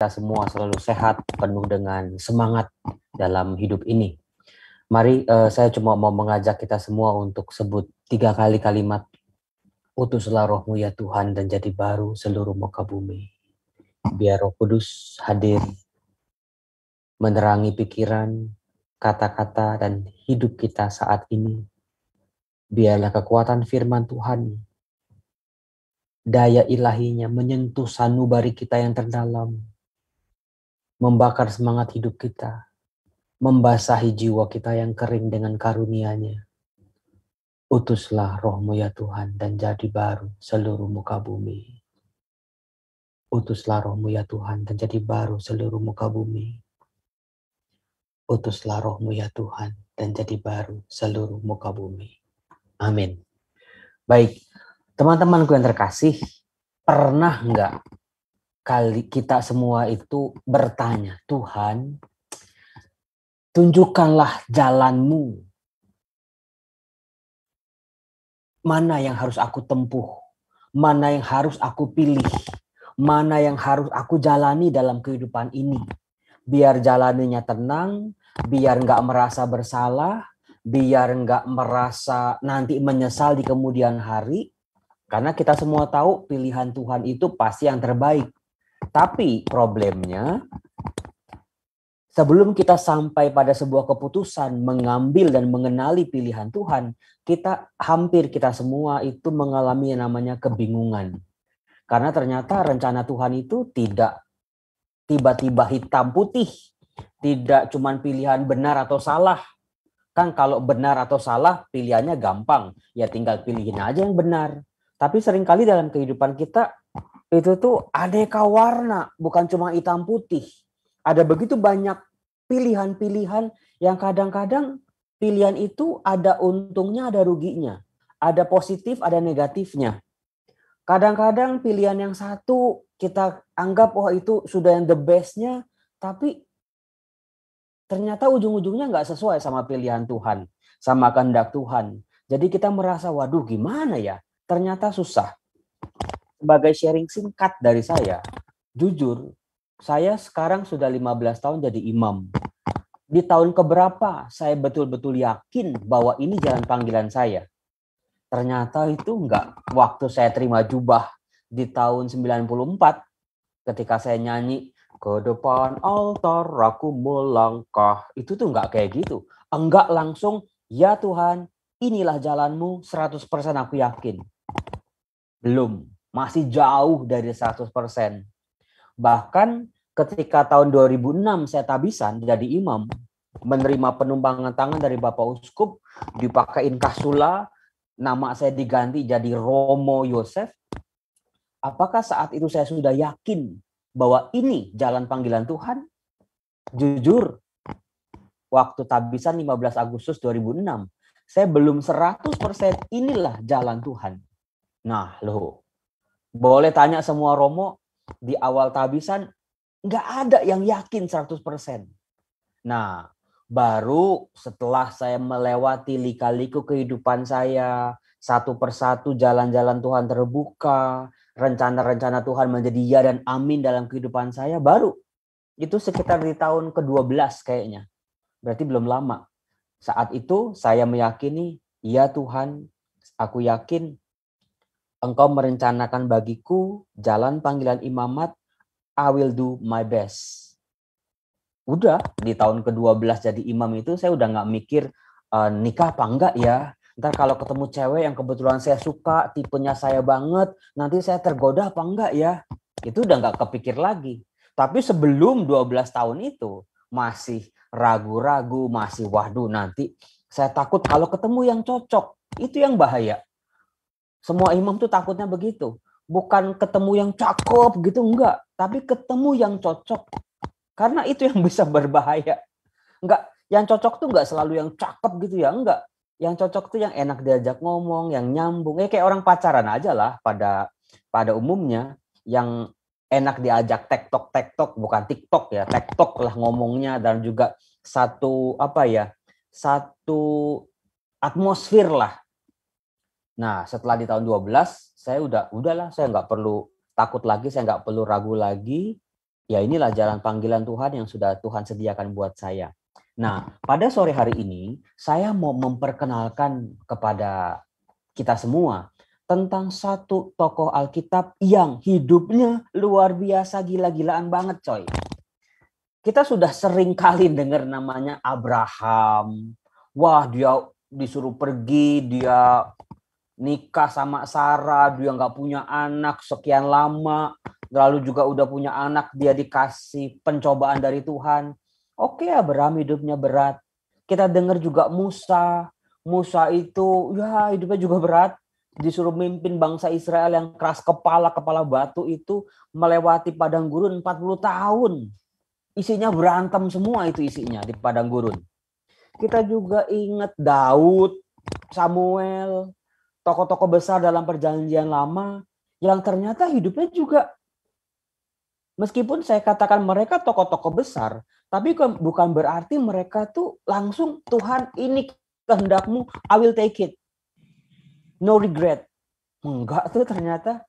kita semua selalu sehat, penuh dengan semangat dalam hidup ini. Mari saya cuma mau mengajak kita semua untuk sebut 3 kali kalimat, utuslah rohmu ya Tuhan dan jadi baru seluruh muka bumi. Biar Roh Kudus hadir, menerangi pikiran, kata-kata, dan hidup kita saat ini. Biarlah kekuatan firman Tuhan, daya ilahinya menyentuh sanubari kita yang terdalam, membakar semangat hidup kita, membasahi jiwa kita yang kering dengan karunia-Nya. Utuslah rohmu ya Tuhan dan jadi baru seluruh muka bumi. Utuslah rohmu ya Tuhan dan jadi baru seluruh muka bumi. Utuslah rohmu ya Tuhan dan jadi baru seluruh muka bumi. Amin. Baik, teman-temanku yang terkasih, pernah enggak kali kita semua itu bertanya, Tuhan, tunjukkanlah jalanmu. Mana yang harus aku tempuh? Mana yang harus aku pilih? Mana yang harus aku jalani dalam kehidupan ini? Biar jalaninya tenang, biar nggak merasa bersalah, biar nggak merasa nanti menyesal di kemudian hari. Karena kita semua tahu pilihan Tuhan itu pasti yang terbaik. Tapi problemnya, sebelum kita sampai pada sebuah keputusan mengambil dan mengenali pilihan Tuhan, kita semua itu mengalami yang namanya kebingungan. Karena ternyata rencana Tuhan itu tidak tiba-tiba hitam putih, tidak cuma pilihan benar atau salah. Kan kalau benar atau salah pilihannya gampang, ya tinggal pilihin aja yang benar. Tapi seringkali dalam kehidupan kita itu tuh aneka warna, bukan cuma hitam putih. Ada begitu banyak pilihan-pilihan yang kadang-kadang pilihan itu ada untungnya, ada ruginya. Ada positif, ada negatifnya. Kadang-kadang pilihan yang satu kita anggap, oh itu sudah yang the best-nya, tapi ternyata ujung-ujungnya nggak sesuai sama pilihan Tuhan, sama kehendak Tuhan. Jadi kita merasa, waduh gimana ya? Ternyata susah. Sebagai sharing singkat dari saya, jujur, saya sekarang sudah 15 tahun jadi imam. Di tahun keberapa saya betul-betul yakin bahwa ini jalan panggilan saya. Ternyata itu enggak. Waktu saya terima jubah di tahun 94, ketika saya nyanyi, ke depan altar aku melangkah. Itu tuh enggak kayak gitu. Enggak langsung, ya Tuhan, inilah jalanmu, 100% aku yakin. Belum. Masih jauh dari 100%. Bahkan ketika tahun 2006 saya tabisan jadi imam, menerima penumpangan tangan dari Bapak Uskup, dipakein kasula, nama saya diganti jadi Romo Yosef. Apakah saat itu saya sudah yakin bahwa ini jalan panggilan Tuhan? Jujur, waktu tabisan 15 Agustus 2006, saya belum 100% inilah jalan Tuhan. Nah, loh. Boleh tanya semua Romo, di awal tabisan nggak ada yang yakin 100%. Nah, baru setelah saya melewati lika-liku kehidupan saya, satu persatu jalan-jalan Tuhan terbuka, rencana-rencana Tuhan menjadi ya dan amin dalam kehidupan saya, baru itu sekitar di tahun ke-12 kayaknya. Berarti belum lama. Saat itu saya meyakini, ya Tuhan, aku yakin Engkau merencanakan bagiku jalan panggilan imamat, I will do my best. Udah, di tahun ke-12 jadi imam itu saya udah gak mikir nikah apa enggak ya. Ntar kalau ketemu cewek yang kebetulan saya suka, tipenya saya banget, nanti saya tergoda apa enggak ya. Itu udah gak kepikir lagi. Tapi sebelum 12 tahun itu, masih ragu-ragu, masih waduh nanti saya takut kalau ketemu yang cocok. Itu yang bahaya. Semua imam tuh takutnya begitu. Bukan ketemu yang cakep gitu, enggak. Tapi ketemu yang cocok. Karena itu yang bisa berbahaya. Enggak, yang cocok tuh enggak selalu yang cakep gitu ya, enggak. Yang cocok tuh yang enak diajak ngomong, yang nyambung. Kayak orang pacaran aja lah pada umumnya. Yang enak diajak tektok, bukan TikTok ya. Tektok lah ngomongnya dan juga satu atmosfer lah. Nah, setelah di tahun 12, saya udahlah, saya nggak perlu takut lagi, saya nggak perlu ragu lagi. Ya inilah jalan panggilan Tuhan yang sudah Tuhan sediakan buat saya. Nah, pada sore hari ini saya mau memperkenalkan kepada kita semua tentang satu tokoh Alkitab yang hidupnya luar biasa, gila-gilaan banget coy. Kita sudah sering kali dengar namanya Abraham. Wah, dia disuruh pergi, dia nikah sama Sarah, dia nggak punya anak sekian lama, lalu juga udah punya anak, dia dikasih pencobaan dari Tuhan. Oke, Abraham hidupnya berat. Kita dengar juga Musa. Musa itu ya hidupnya juga berat. Disuruh mimpin bangsa Israel yang keras kepala, kepala batu itu melewati padang gurun 40 tahun. Isinya berantem semua itu isinya di padang gurun. Kita juga ingat Daud, Samuel, tokoh-tokoh besar dalam perjanjian lama yang ternyata hidupnya juga, meskipun saya katakan mereka tokoh-tokoh besar, tapi bukan berarti mereka tuh langsung Tuhan ini kehendakmu, I will take it. No regret. Enggak tuh ternyata.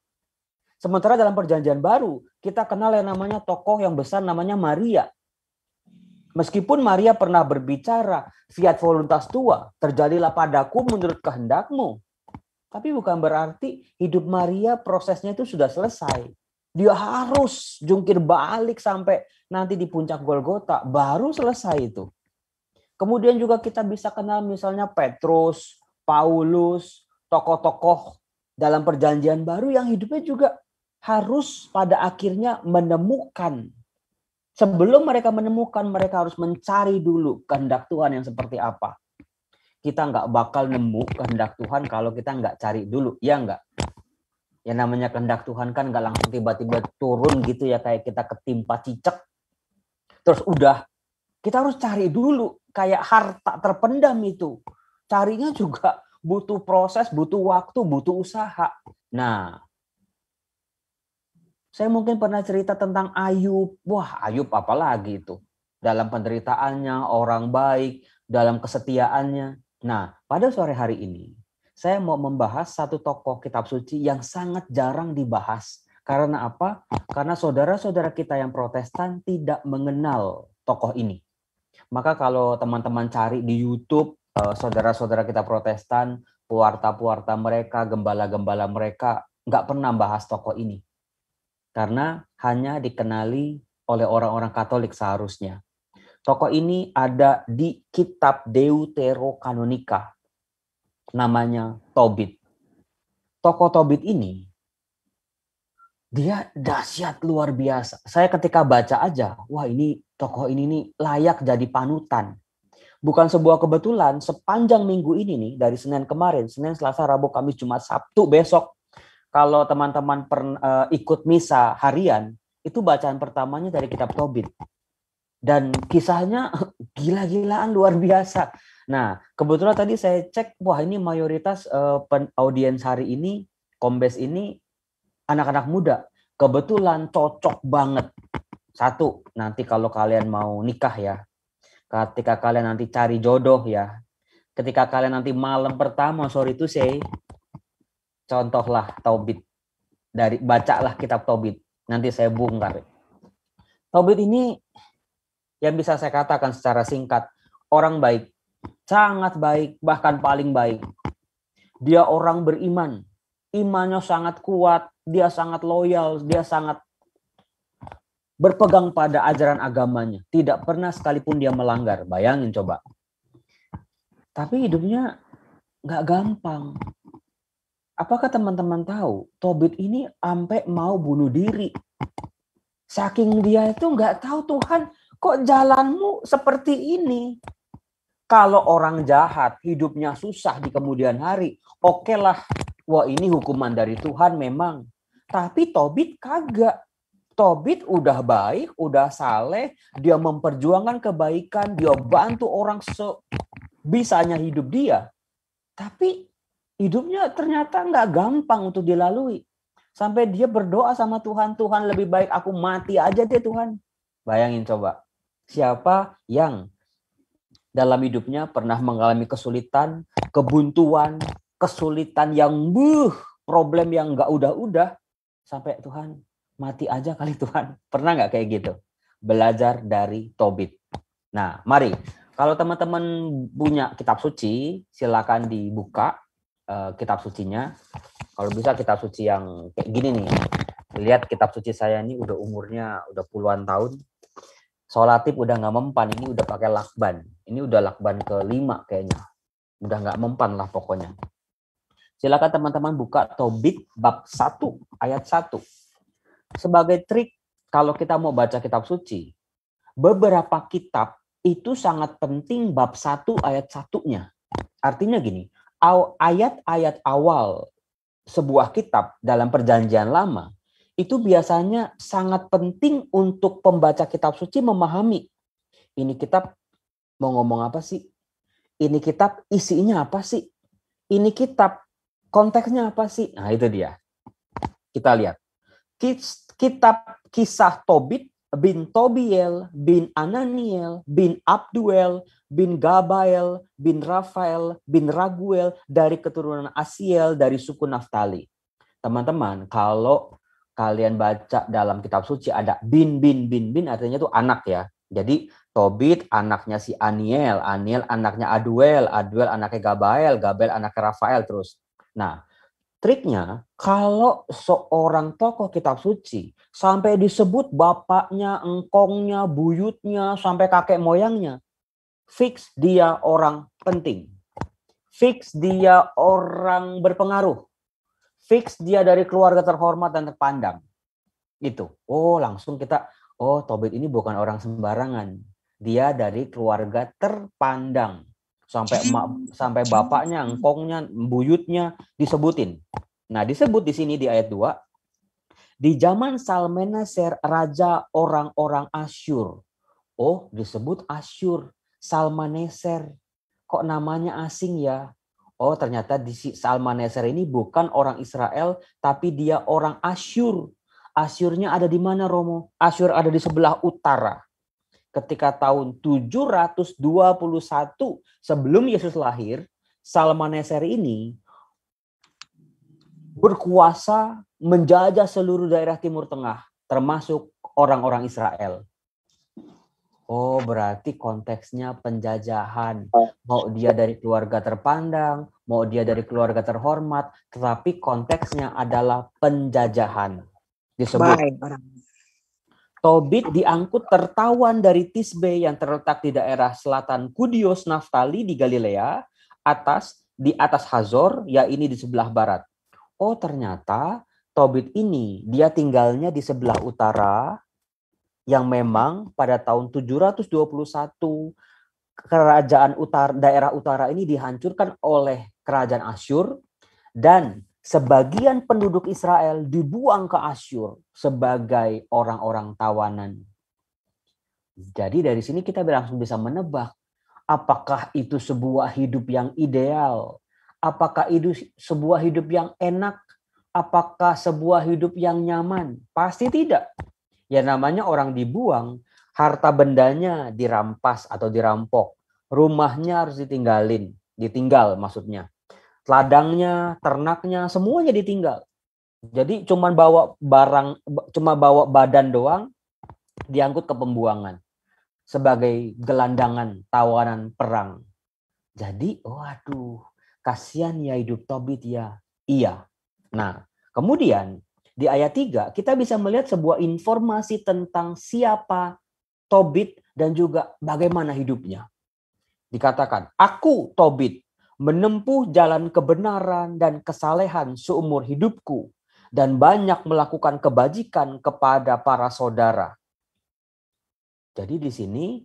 Sementara dalam perjanjian baru, kita kenal yang namanya tokoh yang besar namanya Maria. Meskipun Maria pernah berbicara, fiat voluntas tua, terjadilah padaku menurut kehendakmu. Tapi bukan berarti hidup Maria prosesnya itu sudah selesai. Dia harus jungkir balik sampai nanti di puncak Golgota, baru selesai itu. Kemudian juga kita bisa kenal misalnya Petrus, Paulus, tokoh-tokoh dalam perjanjian baru yang hidupnya juga harus pada akhirnya menemukan. Sebelum mereka menemukan, mereka harus mencari dulu kehendak Tuhan yang seperti apa. Kita nggak bakal nemu kehendak Tuhan kalau kita nggak cari dulu, ya nggak? Yang namanya kehendak Tuhan kan nggak langsung tiba-tiba turun gitu ya, kayak kita ketimpa cicak. Terus udah, kita harus cari dulu, kayak harta terpendam itu. Carinya juga butuh proses, butuh waktu, butuh usaha. Nah, saya mungkin pernah cerita tentang Ayub. Wah, Ayub apalagi itu. Dalam penderitaannya, orang baik, dalam kesetiaannya. Nah, pada sore hari ini, saya mau membahas satu tokoh kitab suci yang sangat jarang dibahas. Karena apa? Karena saudara-saudara kita yang Protestan tidak mengenal tokoh ini. Maka kalau teman-teman cari di YouTube, saudara-saudara kita Protestan, puarta-puarta mereka, gembala-gembala mereka, nggak pernah bahas tokoh ini. Karena hanya dikenali oleh orang-orang Katolik seharusnya. Tokoh ini ada di kitab Deuterokanonika. Namanya Tobit. Tokoh Tobit ini, dia dahsyat luar biasa. Saya ketika baca aja, wah ini tokoh ini nih layak jadi panutan. Bukan sebuah kebetulan, sepanjang minggu ini nih, dari Senin kemarin, Senin, Selasa, Rabu, Kamis, Jumat, Sabtu, besok, kalau teman-teman ikut misa harian, itu bacaan pertamanya dari kitab Tobit. Dan kisahnya gila-gilaan luar biasa. Nah, kebetulan tadi saya cek, wah ini mayoritas audiens hari ini, Kombes ini, anak-anak muda. Kebetulan cocok banget. Satu, nanti kalau kalian mau nikah ya, ketika kalian nanti cari jodoh ya, ketika kalian nanti malam pertama, sorry to say, contohlah Tobit. Bacalah kitab Tobit. Nanti saya bongkar. Tobit ini yang bisa saya katakan secara singkat, orang baik, sangat baik, bahkan paling baik. Dia orang beriman, imannya sangat kuat, dia sangat loyal, dia sangat berpegang pada ajaran agamanya. Tidak pernah sekalipun dia melanggar, bayangin coba. Tapi hidupnya nggak gampang. Apakah teman-teman tahu, Tobit ini sampai mau bunuh diri. Saking dia itu nggak tahu, Tuhan, kok jalanmu seperti ini? Kalau orang jahat, hidupnya susah di kemudian hari, oke lah, wah ini hukuman dari Tuhan memang. Tapi Tobit kagak. Tobit udah baik, udah saleh, dia memperjuangkan kebaikan, dia bantu orang sebisanya hidup dia. Tapi hidupnya ternyata nggak gampang untuk dilalui. Sampai dia berdoa sama Tuhan, Tuhan lebih baik aku mati aja deh Tuhan. Bayangin coba, siapa yang dalam hidupnya pernah mengalami kesulitan, kebuntuan, kesulitan yang problem yang nggak udah-udah, sampai Tuhan mati aja kali Tuhan. Pernah nggak kayak gitu? Belajar dari Tobit. Nah, mari. Kalau teman-teman punya kitab suci, silakan dibuka kitab sucinya. Kalau bisa kitab suci yang kayak gini nih. Lihat kitab suci saya ini udah umurnya udah puluhan tahun. Solatip udah nggak mempan, ini udah pakai lakban. Ini udah lakban ke-5 kayaknya. Udah nggak mempan lah pokoknya. Silakan teman-teman buka Tobit bab 1 ayat 1. Sebagai trik kalau kita mau baca kitab suci, beberapa kitab itu sangat penting bab 1 ayat 1-nya. Artinya gini, ayat-ayat awal sebuah kitab dalam perjanjian lama itu biasanya sangat penting untuk pembaca kitab suci memahami. Ini kitab mau ngomong apa sih? Ini kitab isinya apa sih? Ini kitab konteksnya apa sih? Nah itu dia. Kita lihat. Kitab kisah Tobit bin Tobiel bin Ananiel bin Abduel bin Gabael bin Rafael bin Raguel dari keturunan Asiel dari suku Naftali. Teman-teman, kalau kalian baca dalam kitab suci ada bin artinya itu anak ya. Jadi Tobit anaknya si Aniel, Aniel anaknya Aduel, Aduel anaknya Gabael, Gabael anaknya Rafael terus. Nah, triknya, kalau seorang tokoh kitab suci sampai disebut bapaknya, engkongnya, buyutnya, sampai kakek moyangnya, fix dia orang penting. Fix dia orang berpengaruh. Fix dia dari keluarga terhormat dan terpandang. Itu. Oh, langsung kita, oh Tobit ini bukan orang sembarangan. Dia dari keluarga terpandang. Sampai bapaknya, engkongnya, buyutnya disebutin. Nah, disebut di sini di ayat 2, di zaman Salmaneser, raja orang-orang Asyur. Oh, disebut Asyur, Salmaneser. Kok namanya asing ya? Oh, ternyata di Salmaneser ini bukan orang Israel, tapi dia orang Asyur. Asyurnya ada di mana, Romo? Asyur ada di sebelah utara. Ketika tahun 721 sebelum Yesus lahir, Salmaneser ini berkuasa menjajah seluruh daerah Timur Tengah, termasuk orang-orang Israel. Oh, berarti konteksnya penjajahan. Mau dia dari keluarga terpandang, mau dia dari keluarga terhormat, tetapi konteksnya adalah penjajahan. Disebut Tobit diangkut tertawan dari Tisbe yang terletak di daerah selatan Kudios Naftali di Galilea, di atas Hazor, ya ini di sebelah barat. Oh, ternyata Tobit ini dia tinggalnya di sebelah utara, yang memang pada tahun 721 kerajaan daerah utara ini dihancurkan oleh kerajaan Asyur, dan sebagian penduduk Israel dibuang ke Asyur sebagai orang-orang tawanan. Jadi dari sini kita langsung bisa menebak, apakah itu sebuah hidup yang ideal? Apakah itu sebuah hidup yang enak? Apakah sebuah hidup yang nyaman? Pasti tidak. Ya namanya orang dibuang, harta bendanya dirampas atau dirampok. Rumahnya harus ditinggal maksudnya. Ladangnya, ternaknya, semuanya ditinggal. Jadi cuma bawa badan doang, diangkut ke pembuangan sebagai gelandangan tawanan perang. Jadi, waduh, kasihan ya hidup Tobit ya. Iya. Nah, kemudian di ayat 3 kita bisa melihat sebuah informasi tentang siapa Tobit dan juga bagaimana hidupnya. Dikatakan, aku Tobit menempuh jalan kebenaran dan kesalehan seumur hidupku dan banyak melakukan kebajikan kepada para saudara. Jadi di sini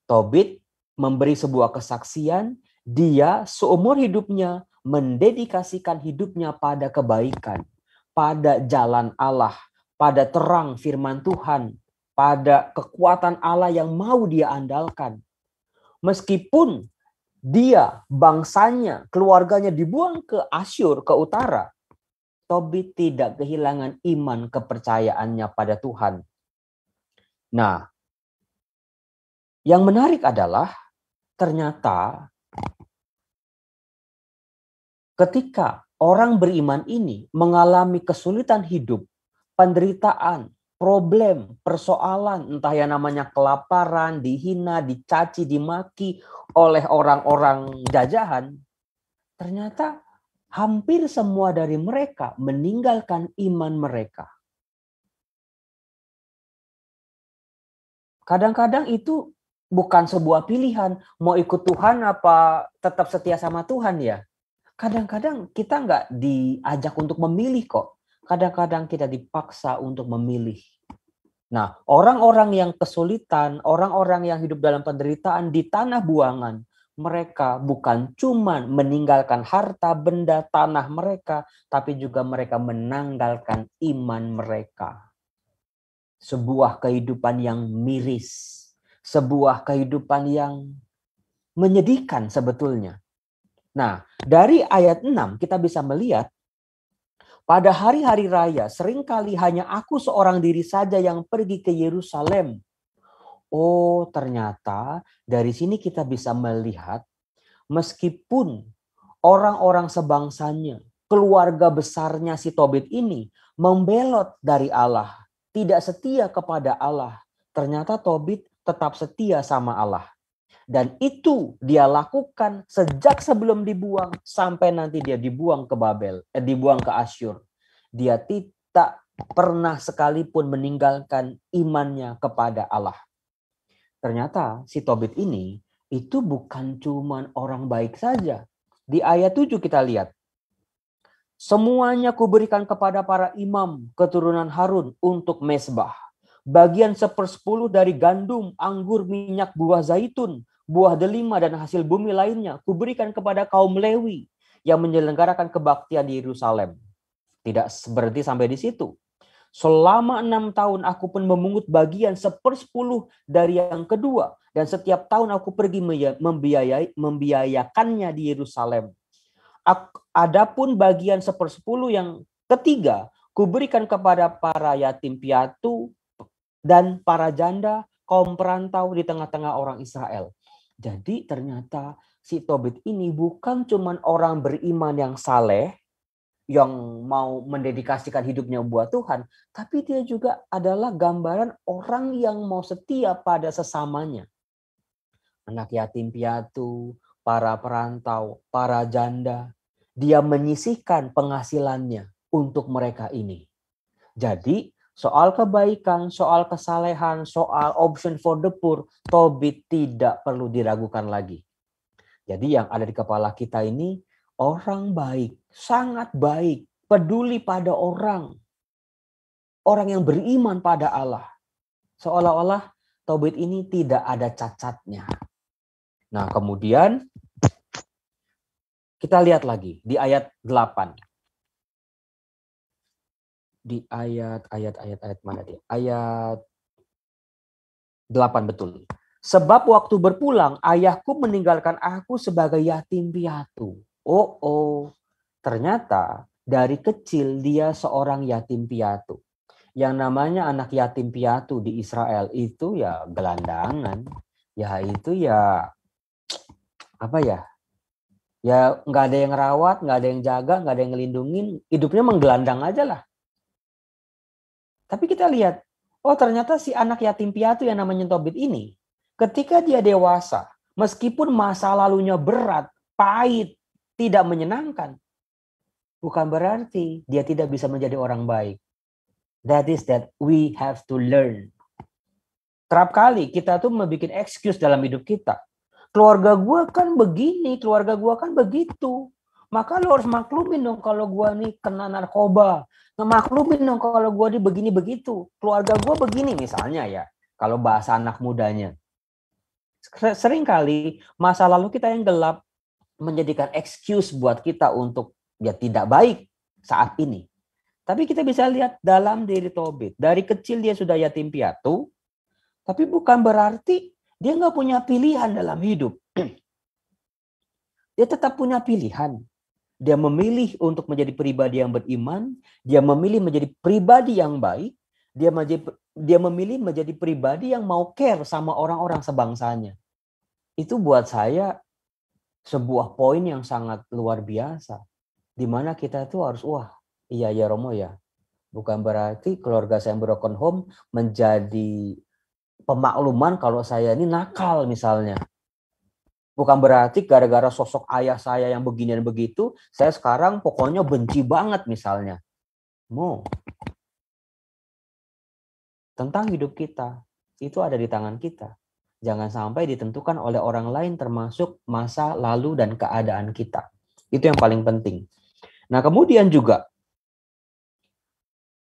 Tobit memberi sebuah kesaksian, dia seumur hidupnya mendedikasikan hidupnya pada kebaikan, pada jalan Allah, pada terang firman Tuhan, pada kekuatan Allah yang mau dia andalkan. Meskipun dia, bangsanya, keluarganya dibuang ke Asyur, ke utara, Tobit tidak kehilangan iman kepercayaannya pada Tuhan. Nah, yang menarik adalah ternyata ketika orang beriman ini mengalami kesulitan hidup, penderitaan, problem, persoalan, entah yang namanya kelaparan, dihina, dicaci, dimaki oleh orang-orang jajahan, ternyata hampir semua dari mereka meninggalkan iman mereka. Kadang-kadang itu bukan sebuah pilihan, mau ikut Tuhan apa tetap setia sama Tuhan ya. Kadang-kadang kita nggak diajak untuk memilih kok. Kadang-kadang kita dipaksa untuk memilih. Nah, orang-orang yang kesulitan, orang-orang yang hidup dalam penderitaan di tanah buangan, mereka bukan cuma meninggalkan harta, benda, tanah mereka, tapi juga mereka menanggalkan iman mereka. Sebuah kehidupan yang miris, sebuah kehidupan yang menyedihkan sebetulnya. Nah, dari ayat 6 kita bisa melihat pada hari-hari raya seringkali hanya aku seorang diri saja yang pergi ke Yerusalem. Oh, ternyata dari sini kita bisa melihat meskipun orang-orang sebangsanya, keluarga besarnya si Tobit ini membelot dari Allah, tidak setia kepada Allah. Ternyata Tobit tetap setia sama Allah. Dan itu dia lakukan sejak sebelum dibuang sampai nanti dia dibuang ke Babel, dibuang ke Asyur. Dia tidak pernah sekalipun meninggalkan imannya kepada Allah. Ternyata si Tobit ini itu bukan cuma orang baik saja. Di ayat 7 kita lihat. Semuanya kuberikan kepada para imam keturunan Harun untuk mezbah. Bagian 1/10 dari gandum, anggur, minyak, buah zaitun, buah delima, dan hasil bumi lainnya kuberikan kepada kaum Lewi yang menyelenggarakan kebaktian di Yerusalem. Tidak berhenti sampai di situ. Selama 6 tahun aku pun memungut bagian 1/10 dari yang kedua. Dan setiap tahun aku pergi membiayakannya di Yerusalem. Adapun bagian 1/10 yang ketiga, kuberikan kepada para yatim piatu dan para janda, kaum perantau di tengah-tengah orang Israel. Jadi ternyata si Tobit ini bukan cuma orang beriman yang saleh, yang mau mendedikasikan hidupnya buat Tuhan, tapi dia juga adalah gambaran orang yang mau setia pada sesamanya. Anak yatim piatu, para perantau, para janda, dia menyisihkan penghasilannya untuk mereka ini. Jadi soal kebaikan, soal kesalehan, soal option for the poor, Tobit tidak perlu diragukan lagi. Jadi yang ada di kepala kita ini orang baik, sangat baik, peduli pada orang. Orang yang beriman pada Allah. Seolah-olah Tobit ini tidak ada cacatnya. Nah, kemudian kita lihat lagi di ayat 8. Di ayat mana dia? Ayat 8 betul. Sebab waktu berpulang, ayahku meninggalkan aku sebagai yatim piatu. Ternyata dari kecil dia seorang yatim piatu. Yang namanya anak yatim piatu di Israel itu ya gelandangan. Ya itu ya apa ya? Ya nggak ada yang rawat, nggak ada yang jaga, nggak ada yang ngelindungin. Hidupnya menggelandang aja lah. Tapi kita lihat, ternyata si anak yatim piatu yang namanya Tobit ini, ketika dia dewasa, meskipun masa lalunya berat, pahit, tidak menyenangkan, bukan berarti dia tidak bisa menjadi orang baik. That is that we have to learn. Kerap kali kita tuh membuat excuse dalam hidup kita. Keluarga gue kan begini, keluarga gue kan begitu. Maka lo harus maklumin dong kalau gue nih kena narkoba. Maklumin dong kalau gue nih begini begitu. Keluarga gue begini misalnya ya. Kalau bahasa anak mudanya. Sering kali masa lalu kita yang gelap menjadikan excuse buat kita untuk ya tidak baik saat ini. Tapi kita bisa lihat dalam diri Tobit. Dari kecil dia sudah yatim piatu. Tapi bukan berarti dia nggak punya pilihan dalam hidup. Dia tetap punya pilihan. Dia memilih untuk menjadi pribadi yang beriman. Dia memilih menjadi pribadi yang baik. Dia memilih menjadi pribadi yang mau care sama orang-orang sebangsanya. Itu buat saya sebuah poin yang sangat luar biasa. Di mana kita tuh harus, iya ya Romo ya. Bukan berarti keluarga saya yang broken home menjadi pemakluman kalau saya ini nakal misalnya. Bukan berarti gara-gara sosok ayah saya yang begini dan begitu, saya sekarang pokoknya benci banget misalnya. Tentang hidup kita, itu ada di tangan kita. Jangan sampai ditentukan oleh orang lain termasuk masa lalu dan keadaan kita. Itu yang paling penting. Nah, kemudian juga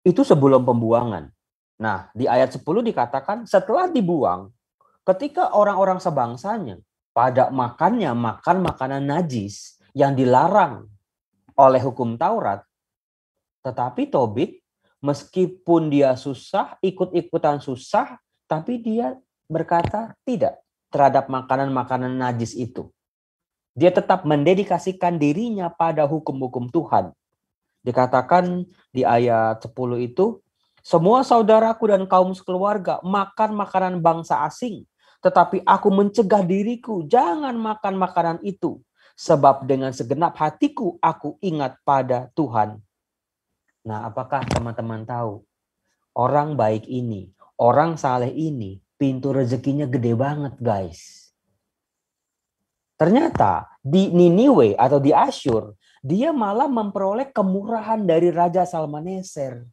itu sebelum pembuangan. Nah, di ayat 10 dikatakan setelah dibuang, ketika orang-orang sebangsanya pada makan makanan najis yang dilarang oleh hukum Taurat, tetapi Tobit meskipun dia susah, ikut-ikutan susah, tapi dia berkata tidak terhadap makanan-makanan najis itu. Dia tetap mendedikasikan dirinya pada hukum-hukum Tuhan. Dikatakan di ayat 10 itu, semua saudaraku dan kaum sekeluarga makan makanan bangsa asing, tetapi aku mencegah diriku, jangan makan makanan itu, sebab dengan segenap hatiku aku ingat pada Tuhan. Nah, apakah teman-teman tahu, orang baik ini, orang saleh ini, pintu rezekinya gede banget, guys. Ternyata di Niniwe atau di Asyur, dia malah memperoleh kemurahan dari Raja Salmaneser.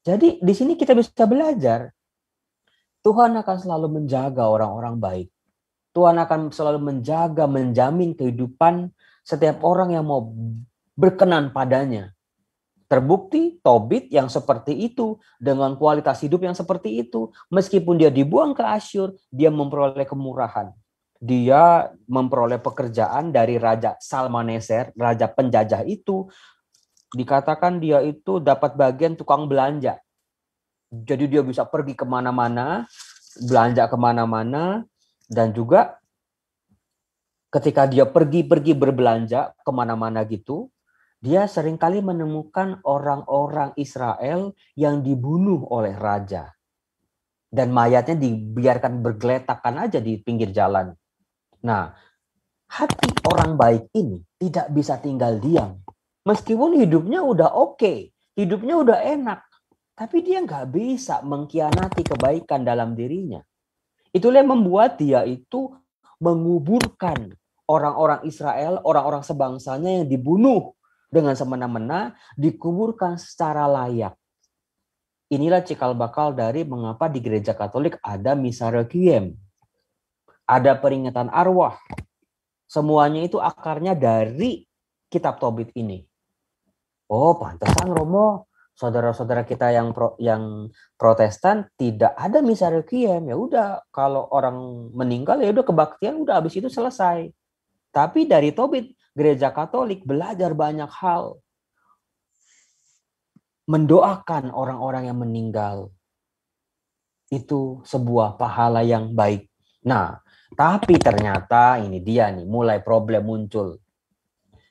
Jadi di sini kita bisa belajar, Tuhan akan selalu menjaga orang-orang baik. Tuhan akan selalu menjaga, menjamin kehidupan setiap orang yang mau berkenan padanya. Terbukti Tobit yang seperti itu, dengan kualitas hidup yang seperti itu, meskipun dia dibuang ke Asyur, dia memperoleh kemurahan. Dia memperoleh pekerjaan dari Raja Salmaneser, raja penjajah itu. Dikatakan dia itu dapat bagian tukang belanja. Jadi dia bisa pergi kemana-mana, belanja kemana-mana, dan juga ketika dia pergi berbelanja kemana-mana gitu, dia seringkali menemukan orang-orang Israel yang dibunuh oleh raja. Dan mayatnya dibiarkan bergeletakan aja di pinggir jalan. Nah, hati orang baik ini tidak bisa tinggal diam. Meskipun hidupnya udah oke, hidupnya udah enak, tapi dia nggak bisa mengkhianati kebaikan dalam dirinya. Itulah yang membuat dia itu menguburkan orang-orang Israel, orang-orang sebangsanya yang dibunuh dengan semena-mena, dikuburkan secara layak. Inilah cikal bakal dari mengapa di gereja Katolik ada misa requiem, ada peringatan arwah. Semuanya itu akarnya dari kitab Tobit ini. Oh, pantesan Romo, saudara-saudara kita yang Protestan tidak ada misa requiem. Ya udah, kalau orang meninggal ya udah kebaktian udah habis itu selesai. Tapi dari Tobit, gereja Katolik belajar banyak hal. Mendoakan orang-orang yang meninggal. Itu sebuah pahala yang baik. Nah, tapi ternyata ini dia nih, mulai problem muncul.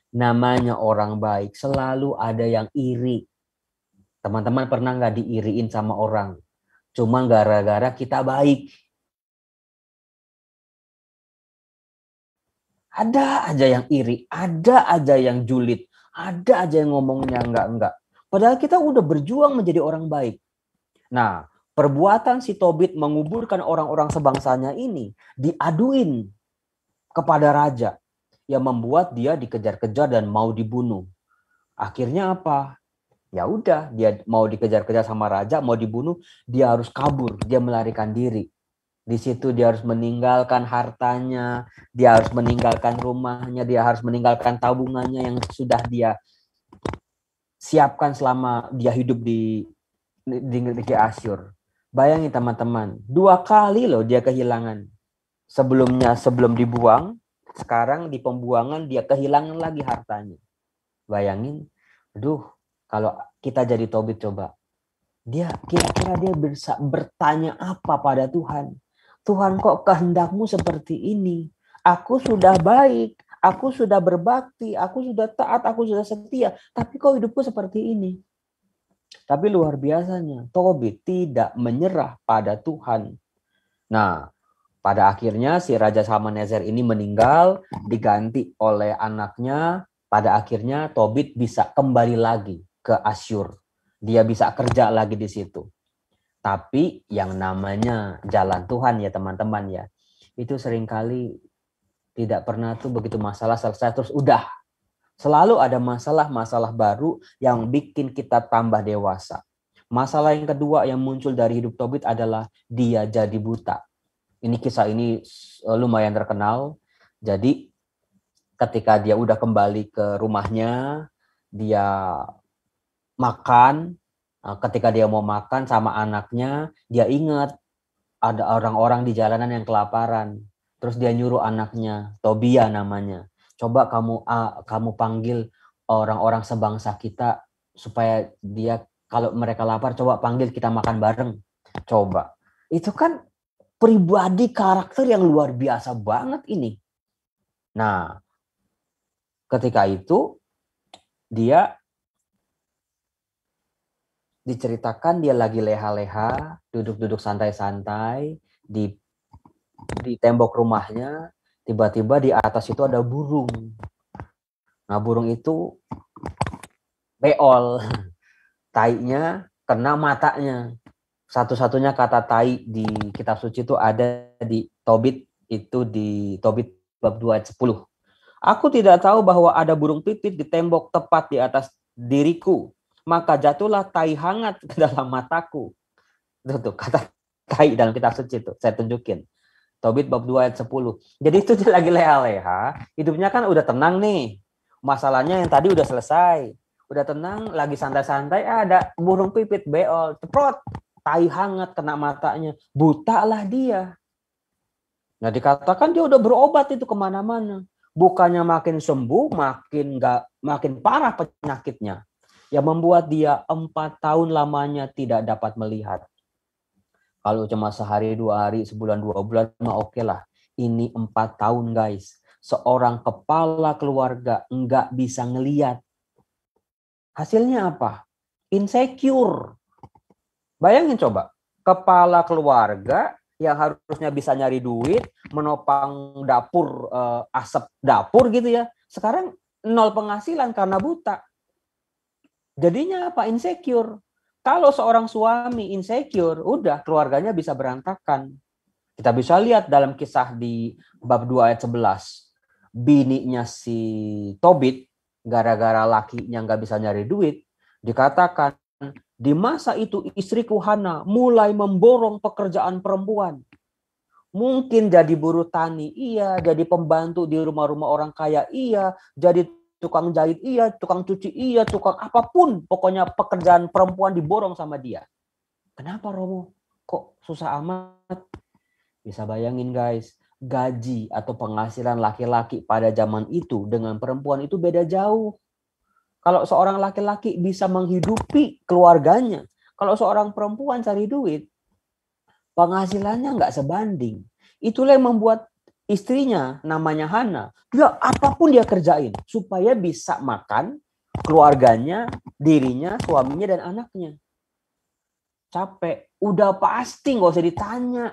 Namanya orang baik, selalu ada yang iri. Teman-teman pernah nggak diiriin sama orang? Cuma gara-gara kita baik. Ada aja yang iri, ada aja yang julid, ada aja yang ngomongnya enggak. Padahal kita udah berjuang menjadi orang baik. Nah, perbuatan si Tobit menguburkan orang-orang sebangsanya ini diaduin kepada raja yang membuat dia dikejar-kejar dan mau dibunuh. Akhirnya apa? Ya udah, dia mau dikejar-kejar sama raja, mau dibunuh, dia harus kabur, dia melarikan diri. Di situ dia harus meninggalkan hartanya, dia harus meninggalkan rumahnya, dia harus meninggalkan tabungannya yang sudah dia siapkan selama dia hidup di negeri Asyur. Bayangin teman-teman, 2 kali loh dia kehilangan. Sebelum dibuang, sekarang di pembuangan dia kehilangan lagi hartanya. Bayangin, aduh, kalau kita jadi Tobit coba. Dia kira-kira dia bisa bertanya apa pada Tuhan? Tuhan, kok kehendakmu seperti ini? Aku sudah baik, aku sudah berbakti, aku sudah taat, aku sudah setia, tapi kok hidupku seperti ini? Tapi luar biasanya, Tobit tidak menyerah pada Tuhan. Nah, pada akhirnya si Raja Salmaneser ini meninggal, diganti oleh anaknya. Pada akhirnya Tobit bisa kembali lagi ke Asyur. dia bisa kerja lagi di situ. Tapi yang namanya jalan Tuhan ya teman-teman ya, itu seringkali tidak pernah tuh begitu masalah selesai terus udah. Selalu ada masalah-masalah baru yang bikin kita tambah dewasa. Masalah yang kedua yang muncul dari hidup Tobit adalah dia jadi buta. Kisah ini lumayan terkenal. Jadi ketika dia udah kembali ke rumahnya, dia makan. Ketika dia mau makan sama anaknya, dia ingat ada orang-orang di jalanan yang kelaparan. Terus dia nyuruh anaknya, Tobia namanya, coba kamu panggil orang-orang sebangsa kita supaya dia kalau mereka lapar, coba panggil kita makan bareng. Coba. Itu kan pribadi karakter yang luar biasa banget ini. Nah, ketika itu dia diceritakan dia lagi leha-leha, duduk-duduk santai-santai di tembok rumahnya, tiba-tiba di atas itu ada burung. Nah, burung itu beol. Tai-nya kena matanya. Satu-satunya kata tai di kitab suci itu ada di Tobit, itu di Tobit bab 2 ayat 10. Aku tidak tahu bahwa ada burung pipit di tembok tepat di atas diriku, maka jatuhlah tai hangat ke dalam mataku. Itu tuh kata tai dalam kitab suci itu, saya tunjukin. Tobit bab 2 ayat 10. Jadi itu dia lagi leha-leha, hidupnya kan udah tenang nih. Masalahnya yang tadi udah selesai. Udah tenang, lagi santai-santai, ada burung pipit beol, ceprot, tai hangat kena matanya, buta lah dia. Nah dikatakan dia udah berobat itu kemana-mana. Bukannya makin sembuh, makin parah penyakitnya. Yang membuat dia 4 tahun lamanya tidak dapat melihat. Kalau cuma sehari, 2 hari, sebulan, 2 bulan, mah oke lah. Ini 4 tahun guys. Seorang kepala keluarga nggak bisa ngelihat. Hasilnya apa? Insecure. Bayangin coba, kepala keluarga yang harusnya bisa nyari duit, menopang dapur, asap dapur gitu ya. Sekarang 0 penghasilan karena buta. Jadinya apa? Insecure. Kalau seorang suami insecure, udah keluarganya bisa berantakan. Kita bisa lihat dalam kisah di bab 2 ayat 11. Bininya si Tobit, gara-gara lakinya nggak bisa nyari duit, dikatakan, di masa itu istriku Hana mulai memborong pekerjaan perempuan. Mungkin jadi buruh tani, iya. Jadi pembantu di rumah-rumah orang kaya, iya. Jadi tukang jahit, iya. Tukang cuci, iya. Tukang apapun. Pokoknya pekerjaan perempuan diborong sama dia. Kenapa Romo? Kok susah amat? Bisa bayangin guys, gaji atau penghasilan laki-laki pada zaman itu dengan perempuan itu beda jauh. Kalau seorang laki-laki bisa menghidupi keluarganya, kalau seorang perempuan cari duit, penghasilannya nggak sebanding. Itulah yang membuat istrinya, namanya Hana, dia apapun dia kerjain supaya bisa makan keluarganya, dirinya, suaminya, dan anaknya. Capek, udah pasti nggak usah ditanya.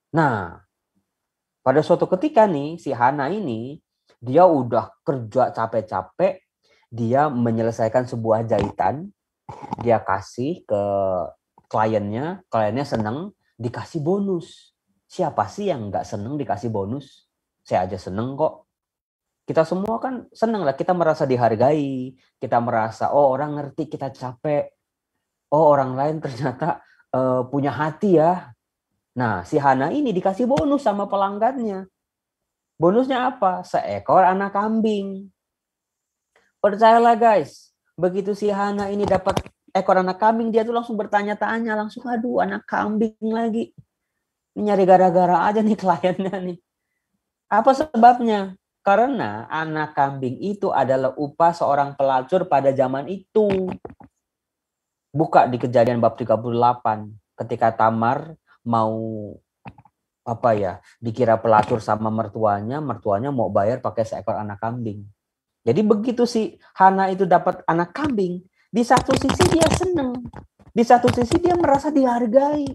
Nah, pada suatu ketika nih, si Hana ini, dia udah kerja capek-capek, dia menyelesaikan sebuah jahitan, dia kasih ke kliennya seneng, dikasih bonus. Siapa sih yang nggak seneng dikasih bonus? Saya aja seneng kok. Kita semua kan seneng lah, kita merasa dihargai, kita merasa, oh orang ngerti kita capek, oh orang lain ternyata punya hati ya. Nah, si Hana ini dikasih bonus sama pelanggannya. Bonusnya apa? Seekor anak kambing. Percayalah guys, begitu si Hana ini dapat ekor anak kambing, dia tuh langsung bertanya-tanya, langsung aduh anak kambing lagi. Ini nyari gara-gara aja nih kliennya nih. Apa sebabnya? Karena anak kambing itu adalah upah seorang pelacur pada zaman itu. Buka di Kejadian bab 38 ketika Tamar mau dikira pelacur sama mertuanya mau bayar pakai seekor anak kambing. Jadi begitu si Hana itu dapat anak kambing, di satu sisi dia seneng, di satu sisi dia merasa dihargai,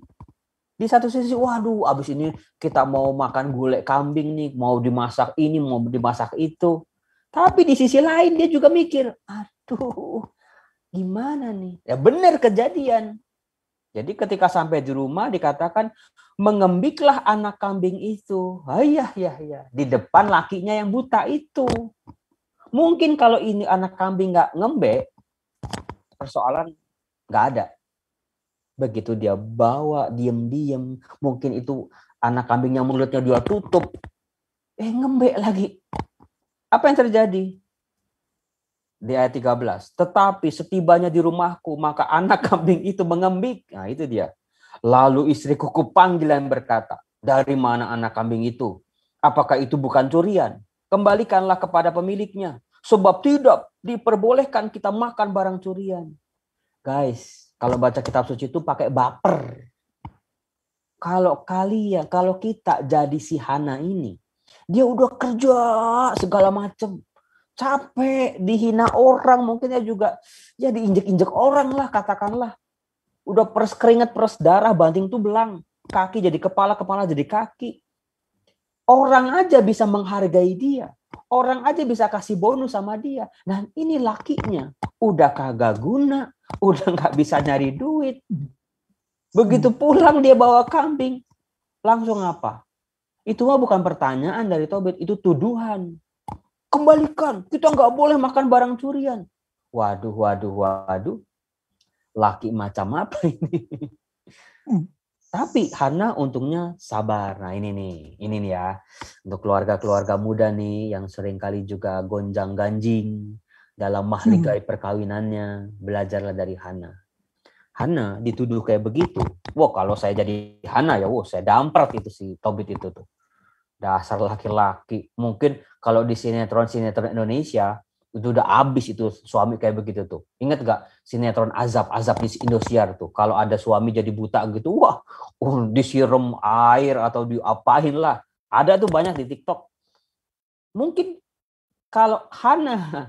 di satu sisi waduh abis ini kita mau makan gulai kambing nih, mau dimasak ini, mau dimasak itu. Tapi di sisi lain dia juga mikir, aduh Gimana nih? Ya benar kejadian. Jadi ketika sampai di rumah dikatakan mengembiklah anak kambing itu. Iya. Di depan lakinya yang buta itu. Mungkin kalau ini anak kambing nggak ngembek, persoalan nggak ada. Begitu dia bawa diam-diam, mungkin itu anak kambing yang mulutnya dia tutup, ngembek lagi. Apa yang terjadi? Di ayat 13. Tetapi setibanya di rumahku, maka anak kambing itu mengembik. Nah itu dia. Lalu istriku kupanggil dan berkata, dari mana anak kambing itu? Apakah itu bukan curian? Kembalikanlah kepada pemiliknya. Sebab tidak diperbolehkan kita makan barang curian. Guys, kalau baca kitab suci itu pakai baper. Kalau kita jadi si Hana ini, dia udah kerja segala macam. Capek, dihina orang, mungkin juga ya diinjek-injek orang lah, katakanlah. Udah peres keringat, peres darah, banting tulang, kaki jadi kepala, kepala jadi kaki. Orang aja bisa menghargai dia. Orang aja bisa kasih bonus sama dia. Nah ini lakinya, udah kagak guna, udah nggak bisa nyari duit. Begitu pulang dia bawa kambing, langsung apa? Itu mah bukan pertanyaan dari Tobit, itu tuduhan. Kembalikan, kita nggak boleh makan barang curian. Waduh. Laki macam apa ini? Tapi Hana untungnya sabar. Nah ini nih ya. Untuk keluarga-keluarga muda nih yang seringkali juga gonjang-ganjing dalam mahligai perkawinannya, belajarlah dari Hana. Hana dituduh kayak begitu. Wah kalau saya jadi Hana ya, saya damprat itu si Tobit itu tuh. Dasar laki-laki. Mungkin kalau di sinetron Indonesia itu udah habis itu suami kayak begitu tuh. Ingat gak sinetron azab di Indosiar tuh. Kalau ada suami jadi buta gitu, disiram air atau diapain lah. Ada tuh banyak di TikTok. Mungkin kalau Hana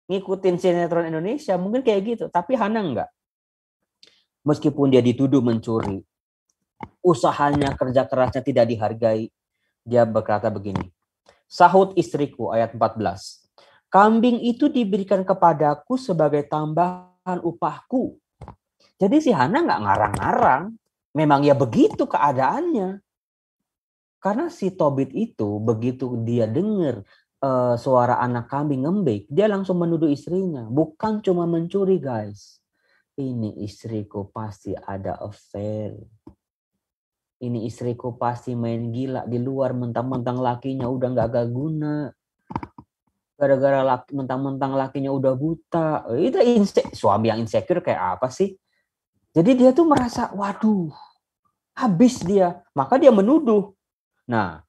ngikutin sinetron Indonesia mungkin kayak gitu. Tapi Hana enggak. Meskipun dia dituduh mencuri, usahanya, kerja kerasnya tidak dihargai, dia berkata begini, sahut istriku, ayat 14, kambing itu diberikan kepadaku sebagai tambahan upahku. Jadi si Hana nggak ngarang-ngarang, memang ya begitu keadaannya. Karena si Tobit itu begitu dia dengar suara anak kambing ngembik, dia langsung menuduh istrinya. Bukan cuma mencuri guys, ini istriku pasti ada affair. Ini istriku pasti main gila di luar, mentang-mentang lakinya udah gak guna. Gara-gara mentang-mentang lakinya udah buta. Itu suami yang insecure kayak apa sih? Jadi dia tuh merasa, waduh, habis dia. Maka dia menuduh. Nah,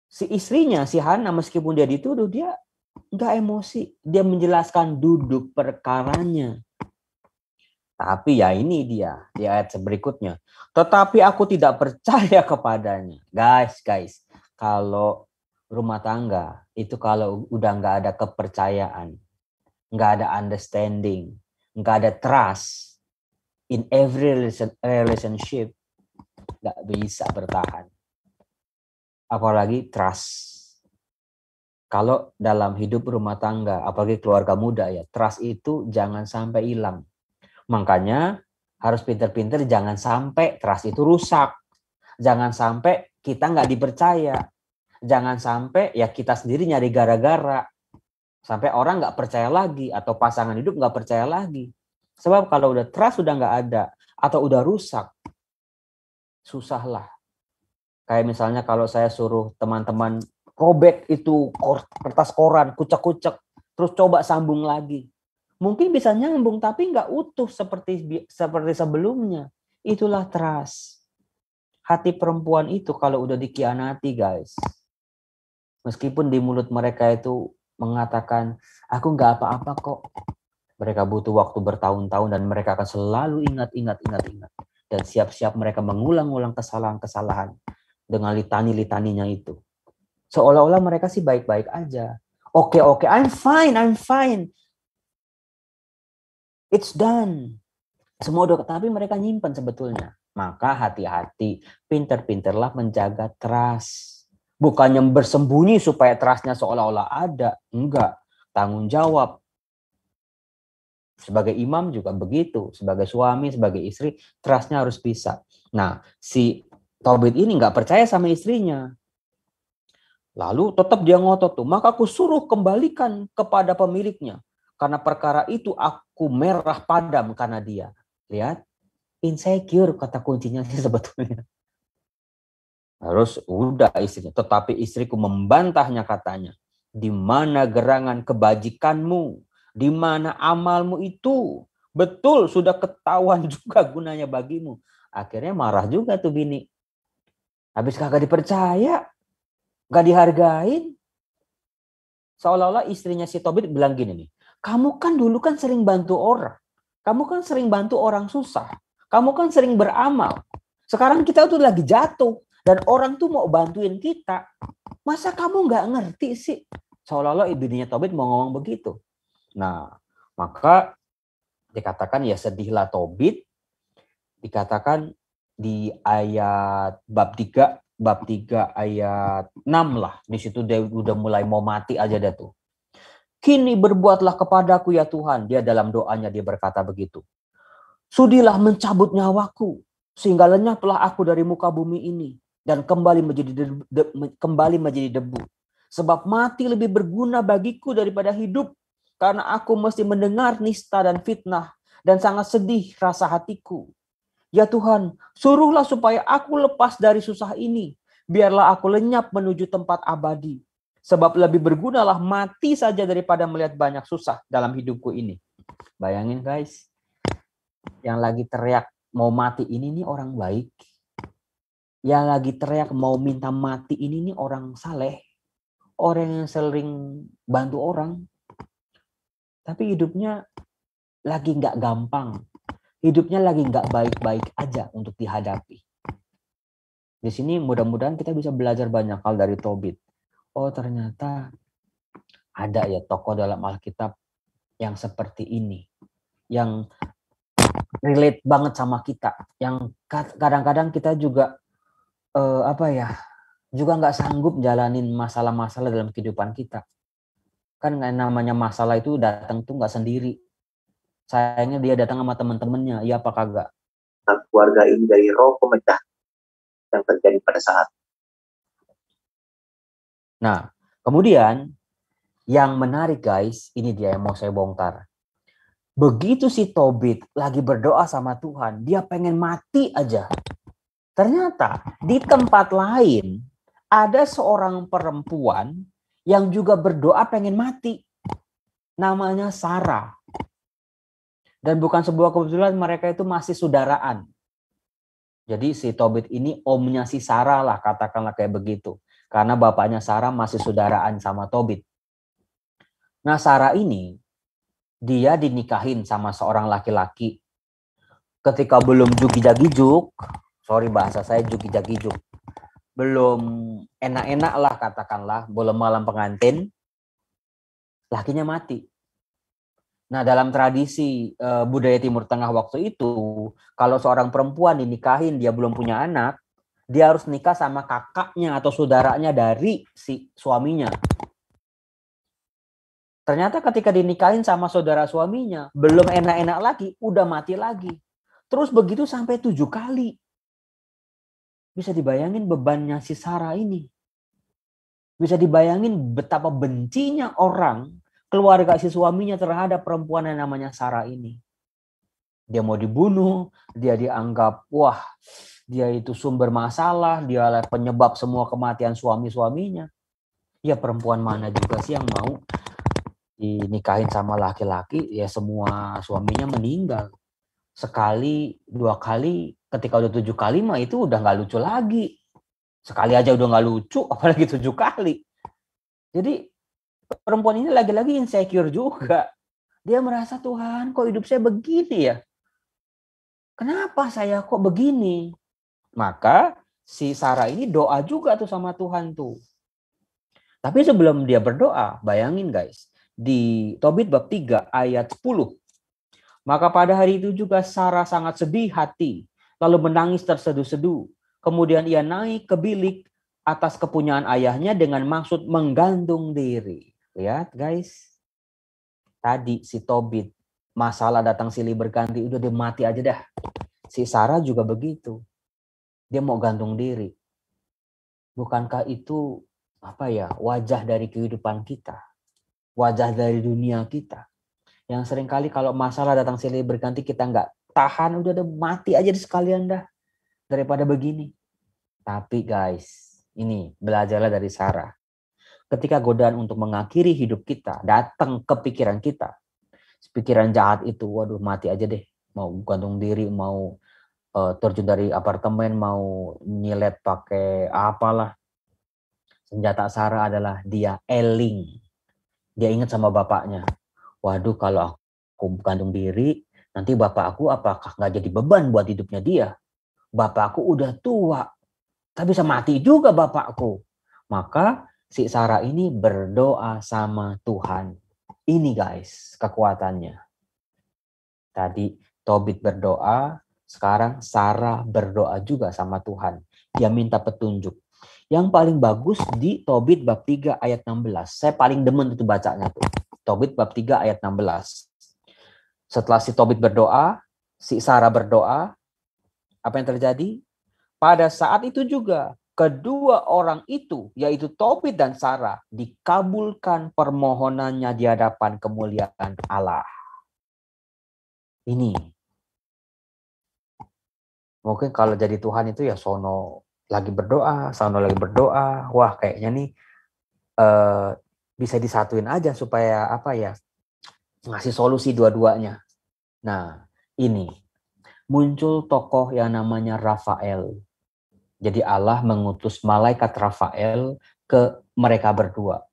si istrinya, si Hana, meskipun dia dituduh, dia gak emosi. Dia menjelaskan duduk perkaranya. Tapi ya ini dia di ayat berikutnya. Tetapi aku tidak percaya kepadanya. Guys, kalau rumah tangga itu kalau udah nggak ada kepercayaan, nggak ada understanding, nggak ada trust in every relationship, nggak bisa bertahan. Apalagi trust. Kalau dalam hidup rumah tangga, apalagi keluarga muda ya, trust itu jangan sampai hilang. Makanya harus pinter-pinter jangan sampai trust itu rusak. Jangan sampai kita nggak dipercaya. Jangan sampai ya kita sendiri nyari gara-gara. Sampai orang nggak percaya lagi atau pasangan hidup nggak percaya lagi. Sebab kalau udah trust udah nggak ada atau udah rusak, susah lah. Kayak misalnya kalau saya suruh teman-teman robek itu kertas koran, kucek-kucek, terus coba sambung lagi. Mungkin bisa nyambung tapi nggak utuh seperti sebelumnya. Itulah trust. Hati perempuan itu kalau udah dikhianati guys. Meskipun di mulut mereka itu mengatakan aku nggak apa-apa kok. Mereka butuh waktu bertahun-tahun dan mereka akan selalu ingat. Dan siap-siap mereka mengulang-ulang kesalahan-kesalahan dengan litani-litaninya itu. Seolah-olah mereka sih baik-baik aja. Oke, I'm fine. It's done. Semua udah, tapi mereka nyimpen sebetulnya. Maka hati-hati, pinter-pinterlah menjaga trust. Bukannya bersembunyi supaya trustnya seolah-olah ada. Enggak, tanggung jawab. Sebagai imam juga begitu, sebagai suami, sebagai istri, trust-nya harus bisa. Nah, si Tobit ini nggak percaya sama istrinya. Lalu tetap dia ngotot tuh, maka aku suruh kembalikan kepada pemiliknya. Karena perkara itu aku merah padam karena dia. Lihat, insecure kata kuncinya sih sebetulnya. Terus udah istrinya, tetapi istriku membantahnya katanya. Di mana gerangan kebajikanmu? Di mana amalmu itu? Betul, sudah ketahuan juga gunanya bagimu. Akhirnya marah juga tuh bini. Habis kagak dipercaya, gak dihargain. Seolah-olah istrinya si Tobit bilang gini nih, kamu kan dulu kan sering bantu orang. Kamu kan sering bantu orang susah. Kamu kan sering beramal. Sekarang kita tuh lagi jatuh. Dan orang tuh mau bantuin kita. Masa kamu nggak ngerti sih? Seolah-olah ibunya Tobit mau ngomong begitu. Nah, maka dikatakan ya sedihlah Tobit. Dikatakan di ayat bab 3 ayat 6 lah. Di situ dia udah mulai mau mati aja dah tuh. Kini berbuatlah kepadaku ya Tuhan. Dia dalam doanya dia berkata begitu. Sudilah mencabut nyawaku sehingga lenyaplah aku dari muka bumi ini dan kembali menjadi debu. Sebab mati lebih berguna bagiku daripada hidup, karena aku mesti mendengar nista dan fitnah dan sangat sedih rasa hatiku. Ya Tuhan, suruhlah supaya aku lepas dari susah ini. Biarlah aku lenyap menuju tempat abadi. Sebab lebih bergunalah mati saja daripada melihat banyak susah dalam hidupku ini. Bayangin guys, yang lagi teriak mau mati ini nih orang baik. Yang lagi teriak mau minta mati ini nih orang saleh. Orang yang sering bantu orang. Tapi hidupnya lagi nggak gampang. Hidupnya lagi nggak baik-baik aja untuk dihadapi. Di sini mudah-mudahan kita bisa belajar banyak hal dari Tobit. Oh ternyata ada ya tokoh dalam Alkitab yang seperti ini. Yang relate banget sama kita. Yang kadang-kadang kita juga juga nggak sanggup jalanin masalah-masalah dalam kehidupan kita. Kan namanya masalah itu datang tuh nggak sendiri. Sayangnya dia datang sama teman-temannya. Iya apa kagak? Keluarga ini dari roh pemecah yang terjadi pada saat. Nah, kemudian yang menarik guys, ini dia yang mau saya bongkar. Begitu si Tobit lagi berdoa sama Tuhan, dia pengen mati aja. Ternyata di tempat lain ada seorang perempuan yang juga berdoa pengen mati. Namanya Sarah. Dan bukan sebuah kebetulan mereka itu masih saudaraan. Jadi si Tobit ini omnya si Sarah lah, katakanlah kayak begitu. Karena bapaknya Sarah masih saudaraan sama Tobit. Nah Sarah ini, dia dinikahin sama seorang laki-laki. Ketika belum jugi-jagijuk, sorry bahasa saya jugi-jagijuk, belum enak-enak lah katakanlah, belum malam pengantin, lakinya mati. Nah dalam tradisi budaya Timur Tengah waktu itu, kalau seorang perempuan dinikahin, dia belum punya anak, dia harus nikah sama kakaknya atau saudaranya dari si suaminya. Ternyata ketika dinikahin sama saudara suaminya, belum enak-enak lagi, udah mati lagi. Terus begitu sampai 7 kali. Bisa dibayangin bebannya si Sarah ini. Bisa dibayangin betapa bencinya orang, keluarga si suaminya terhadap perempuan yang namanya Sarah ini. Dia mau dibunuh, dia dianggap, wah, dia itu sumber masalah, dia penyebab semua kematian suami-suaminya. Ya perempuan mana juga sih yang mau dinikahin sama laki-laki, ya semua suaminya meninggal. Sekali, 2 kali, ketika udah 7 kali mah itu udah gak lucu lagi. Sekali aja udah gak lucu, apalagi 7 kali. Jadi perempuan ini lagi-lagi insecure juga. Dia merasa, Tuhan kok hidup saya begini ya? Kenapa saya kok begini? Maka si Sarah ini doa juga tuh sama Tuhan tuh. Tapi sebelum dia berdoa, bayangin guys, di Tobit bab 3 ayat 10. Maka pada hari itu juga Sarah sangat sedih hati, lalu menangis terseduh-seduh. Kemudian ia naik ke bilik atas kepunyaan ayahnya dengan maksud menggantung diri. Lihat guys, tadi si Tobit masalah datang silih berganti, udah dia mati aja dah. Si Sarah juga begitu. Dia mau gantung diri. Bukankah itu wajah dari kehidupan kita, wajah dari dunia kita, yang seringkali kalau masalah datang silih berganti kita nggak tahan, udah mati aja sekalian dah daripada begini. Tapi guys, ini belajarlah dari Sarah. Ketika godaan untuk mengakhiri hidup kita datang ke pikiran kita, pikiran jahat itu, waduh mati aja deh, mau gantung diri, mau terjun dari apartemen, mau nyilet pakai apalah. Senjata Sarah adalah dia eling. Dia ingat sama bapaknya. Waduh, kalau aku gantung diri, nanti bapak aku apakah nggak jadi beban buat hidupnya dia? Bapakku udah tua, tapi bisa mati juga bapakku. Maka si Sarah ini berdoa sama Tuhan. Ini guys, kekuatannya. Tadi Tobit berdoa, sekarang Sarah berdoa juga sama Tuhan. Dia minta petunjuk. Yang paling bagus di Tobit bab 3 ayat 16. Saya paling demen itu bacanya tuh. Tobit bab 3 ayat 16. Setelah si Tobit berdoa, si Sarah berdoa, apa yang terjadi? Pada saat itu juga, kedua orang itu, yaitu Tobit dan Sarah, dikabulkan permohonannya di hadapan kemuliaan Allah. Ini. Mungkin kalau jadi Tuhan itu ya sono lagi berdoa, wah kayaknya nih bisa disatuin aja supaya ngasih solusi dua-duanya. Nah, ini muncul tokoh yang namanya Rafael. Jadi Allah mengutus malaikat Rafael ke mereka berdua.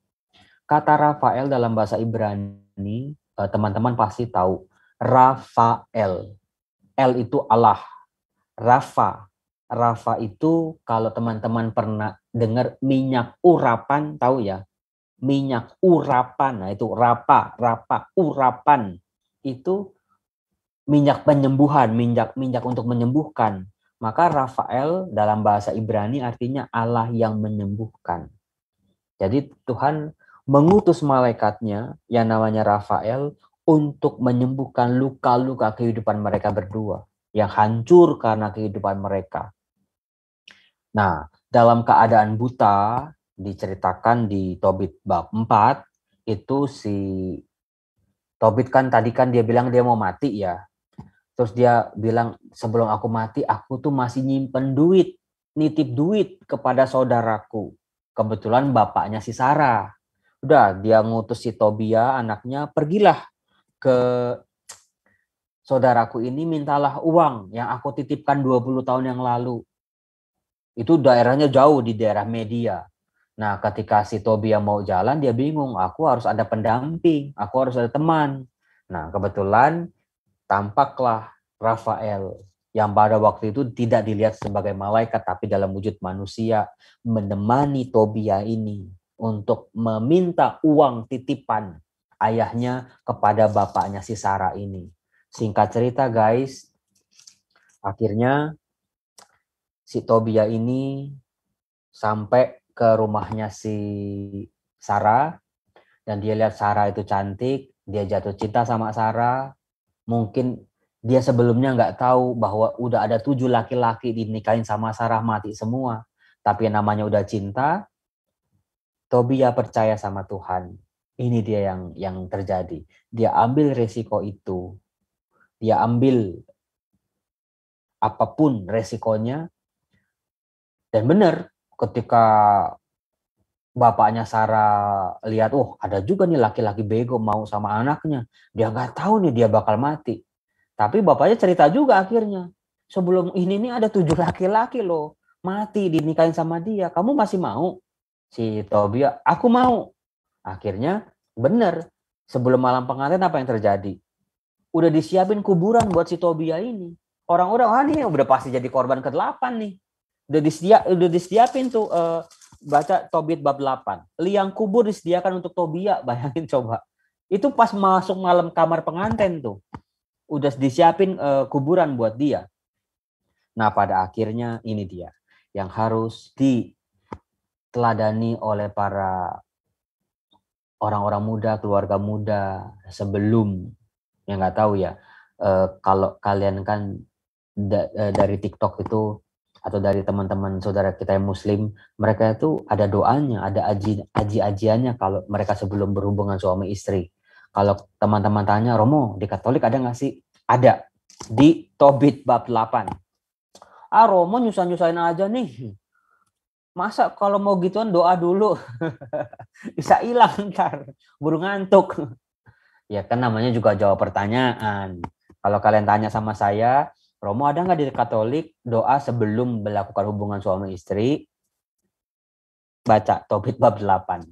Kata Rafael dalam bahasa Ibrani, teman-teman pasti tahu. Rafael. L itu Allah. Rafa itu kalau teman-teman pernah dengar minyak urapan, tahu ya? Minyak urapan, nah itu rapa, urapan. Itu minyak penyembuhan, minyak untuk menyembuhkan. Maka Rafael dalam bahasa Ibrani artinya Allah yang menyembuhkan. Jadi Tuhan mengutus malaikatnya yang namanya Rafael untuk menyembuhkan luka-luka kehidupan mereka berdua yang hancur karena kehidupan mereka. Nah, dalam keadaan buta diceritakan di Tobit bab 4, itu si Tobit kan tadi kan dia bilang dia mau mati ya. Terus dia bilang, sebelum aku mati, aku tuh masih nyimpen duit, nitip duit kepada saudaraku. Kebetulan bapaknya si Sarah. Udah, dia ngutus si Tobia, anaknya, pergilah ke saudaraku ini, mintalah uang yang aku titipkan 20 tahun yang lalu. Itu daerahnya jauh di daerah Media. Nah, ketika si Tobia mau jalan, dia bingung, aku harus ada pendamping, aku harus ada teman. Nah, kebetulan tampaklah Rafael yang pada waktu itu tidak dilihat sebagai malaikat tapi dalam wujud manusia menemani Tobia ini untuk meminta uang titipan ayahnya kepada bapaknya si Sarah ini. Singkat cerita guys, akhirnya si Tobia ini sampai ke rumahnya si Sarah dan dia lihat Sarah itu cantik, dia jatuh cinta sama Sarah. Mungkin dia sebelumnya nggak tahu bahwa udah ada 7 laki-laki dinikahin sama Sarah mati semua. Tapi yang namanya udah cinta, Tobia percaya sama Tuhan. Ini dia yang terjadi. Dia ambil resiko itu. Dia ambil apapun resikonya. Dan benar, ketika bapaknya Sarah lihat, ada juga nih laki-laki bego mau sama anaknya. Dia nggak tahu nih dia bakal mati. Tapi bapaknya cerita juga akhirnya. Sebelum ini nih ada 7 laki-laki loh. Mati dinikahin sama dia. Kamu masih mau? Si Tobia, aku mau. Akhirnya bener. Sebelum malam pengantin apa yang terjadi? Udah disiapin kuburan buat si Tobia ini. Orang-orang, nih udah pasti jadi korban ke-8 nih. Udah disediapin tuh baca Tobit bab 8. Liang kubur disediakan untuk Tobia, bayangin coba. Itu pas masuk malam kamar pengantin tuh. Udah disiapin kuburan buat dia. Nah, pada akhirnya ini dia yang harus diteladani oleh para orang-orang muda, keluarga muda sebelum Ya nggak tahu ya. Kalau kalian kan dari TikTok itu atau dari teman-teman saudara kita yang Muslim, mereka itu ada doanya, ada aji-ajiannya kalau mereka sebelum berhubungan suami istri. Kalau teman-teman tanya, Romo, di Katolik ada nggak sih? Ada. Di Tobit bab 8. Romo nyusah-nyusahin aja nih. Masa kalau mau gituan doa dulu. Bisa hilang ntar. Buru ngantuk. Ya kan namanya juga jawab pertanyaan. Kalau kalian tanya sama saya, Romo ada nggak di Katolik doa sebelum melakukan hubungan suami istri? Baca Tobit bab 8.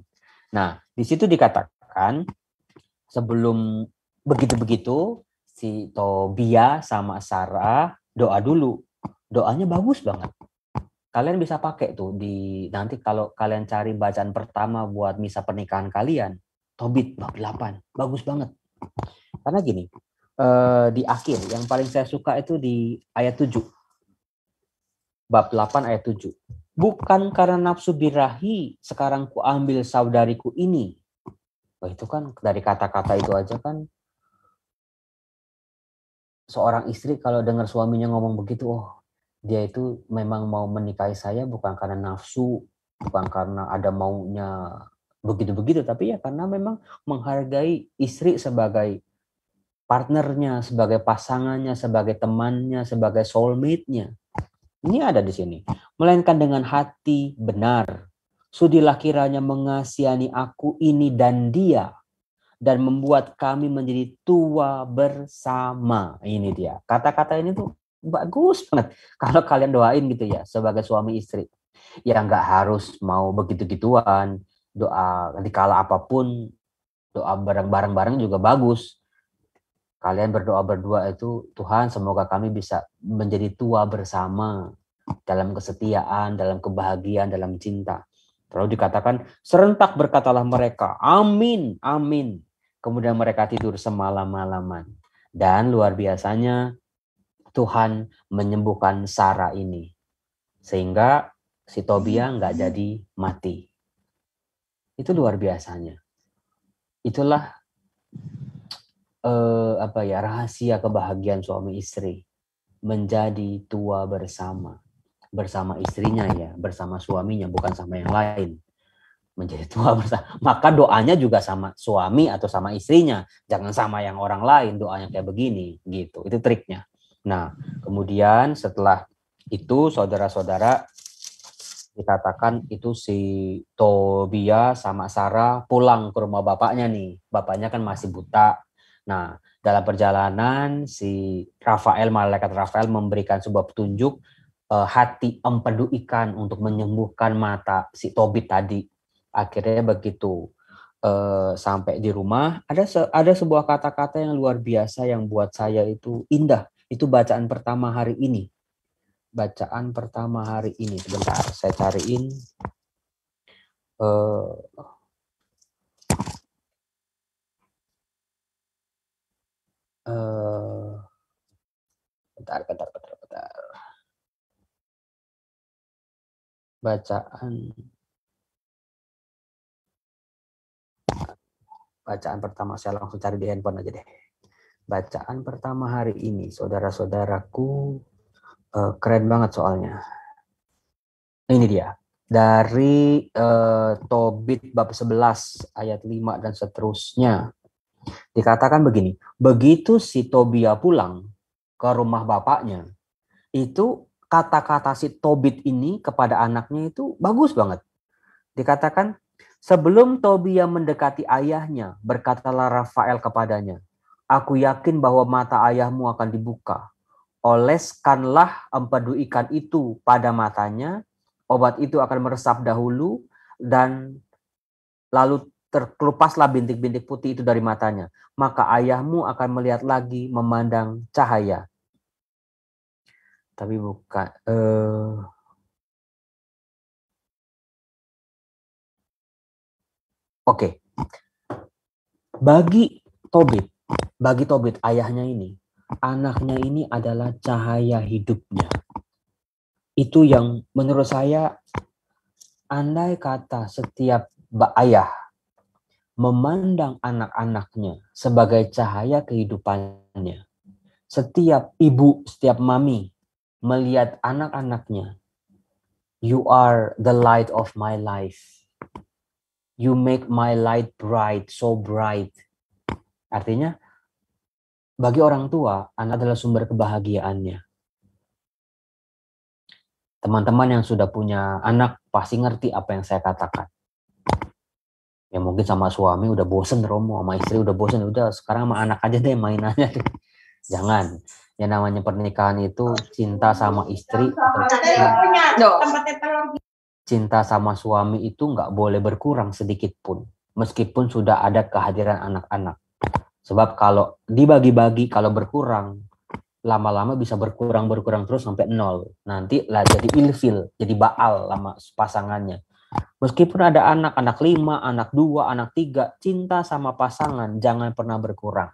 Nah, di situ dikatakan sebelum begitu-begitu si Tobia sama Sarah doa dulu. Doanya bagus banget. Kalian bisa pakai tuh di nanti kalau kalian cari bacaan pertama buat misa pernikahan kalian, Tobit bab 8. Bagus banget. Karena gini, di akhir yang paling saya suka itu di ayat 7. Bab 8 ayat 7. Bukan karena nafsu birahi sekarang ku ambil saudariku ini. Oh, itu kan dari kata-kata itu aja kan seorang istri kalau dengar suaminya ngomong begitu, oh dia itu memang mau menikahi saya bukan karena nafsu, bukan karena ada maunya begitu-begitu, tapi ya karena memang menghargai istri sebagai partnernya, sebagai pasangannya, sebagai temannya, sebagai soulmate-nya. Ini ada di sini. Melainkan dengan hati benar. Sudilah kiranya mengasihani aku ini dan dia, dan membuat kami menjadi tua bersama. Ini dia. Kata-kata ini tuh bagus banget. Kalau kalian doain gitu ya, sebagai suami istri. Ya nggak harus mau begitu-gituan. Doa dikala apapun, doa bareng-bareng juga bagus. Kalian berdoa berdua itu, Tuhan semoga kami bisa menjadi tua bersama dalam kesetiaan, dalam kebahagiaan, dalam cinta. Lalu dikatakan, serentak berkatalah mereka, amin, amin. Kemudian mereka tidur semalam-malaman. Dan luar biasanya Tuhan menyembuhkan Sarah ini. Sehingga si Tobia nggak jadi mati. Itu luar biasanya. Itulah rahasia kebahagiaan suami istri. Menjadi tua bersama istrinya ya, bersama suaminya, bukan sama yang lain. Menjadi tua bersama. Maka doanya juga sama suami atau sama istrinya, jangan sama yang orang lain, doanya kayak begini gitu. Itu triknya. Nah, kemudian setelah itu saudara-saudara dikatakan itu si Tobia sama Sarah pulang ke rumah bapaknya nih. Bapaknya kan masih buta. Nah, dalam perjalanan si malaikat Rafael memberikan sebuah petunjuk hati empedu ikan untuk menyembuhkan mata si Tobit tadi. Akhirnya begitu sampai di rumah ada sebuah kata-kata yang luar biasa yang buat saya itu indah. Itu bacaan pertama hari ini. Bacaan pertama hari ini. Sebentar, saya cariin. Bentar. Bacaan pertama saya langsung cari di handphone aja deh. Bacaan pertama hari ini, saudara-saudaraku, keren banget soalnya. Ini dia. Dari Tobit bab 11 ayat 5 dan seterusnya. Dikatakan begini, begitu si Tobia pulang ke rumah bapaknya, itu kata-kata si Tobit ini kepada anaknya itu bagus banget. Dikatakan, sebelum Tobia mendekati ayahnya, berkatalah Rafael kepadanya, aku yakin bahwa mata ayahmu akan dibuka. Oleskanlah empedu ikan itu pada matanya, obat itu akan meresap dahulu, dan lalu terkelupaslah bintik-bintik putih itu dari matanya. Maka ayahmu akan melihat lagi, memandang cahaya. Tapi bukan. Oke. Bagi Tobit ayahnya ini, anaknya ini adalah cahaya hidupnya. Itu yang menurut saya, andai kata setiap ayah memandang anak-anaknya sebagai cahaya kehidupannya. Setiap ibu, setiap mami melihat anak-anaknya, you are the light of my life. You make my light bright, so bright. Artinya, bagi orang tua, anak adalah sumber kebahagiaannya. Teman-teman yang sudah punya anak pasti ngerti apa yang saya katakan. Ya mungkin sama suami udah bosen Romo, sama istri udah bosen, udah sekarang sama anak aja deh mainannya. Jangan. Yang namanya pernikahan itu cinta sama istri atau cinta sama suami itu nggak boleh berkurang sedikit pun. Meskipun sudah ada kehadiran anak-anak. Sebab kalau dibagi-bagi, kalau berkurang, lama-lama bisa berkurang terus sampai 0. Nanti lah jadi ilfil, jadi baal sama pasangannya. Meskipun ada anak 5, anak 2, anak 3, cinta sama pasangan jangan pernah berkurang.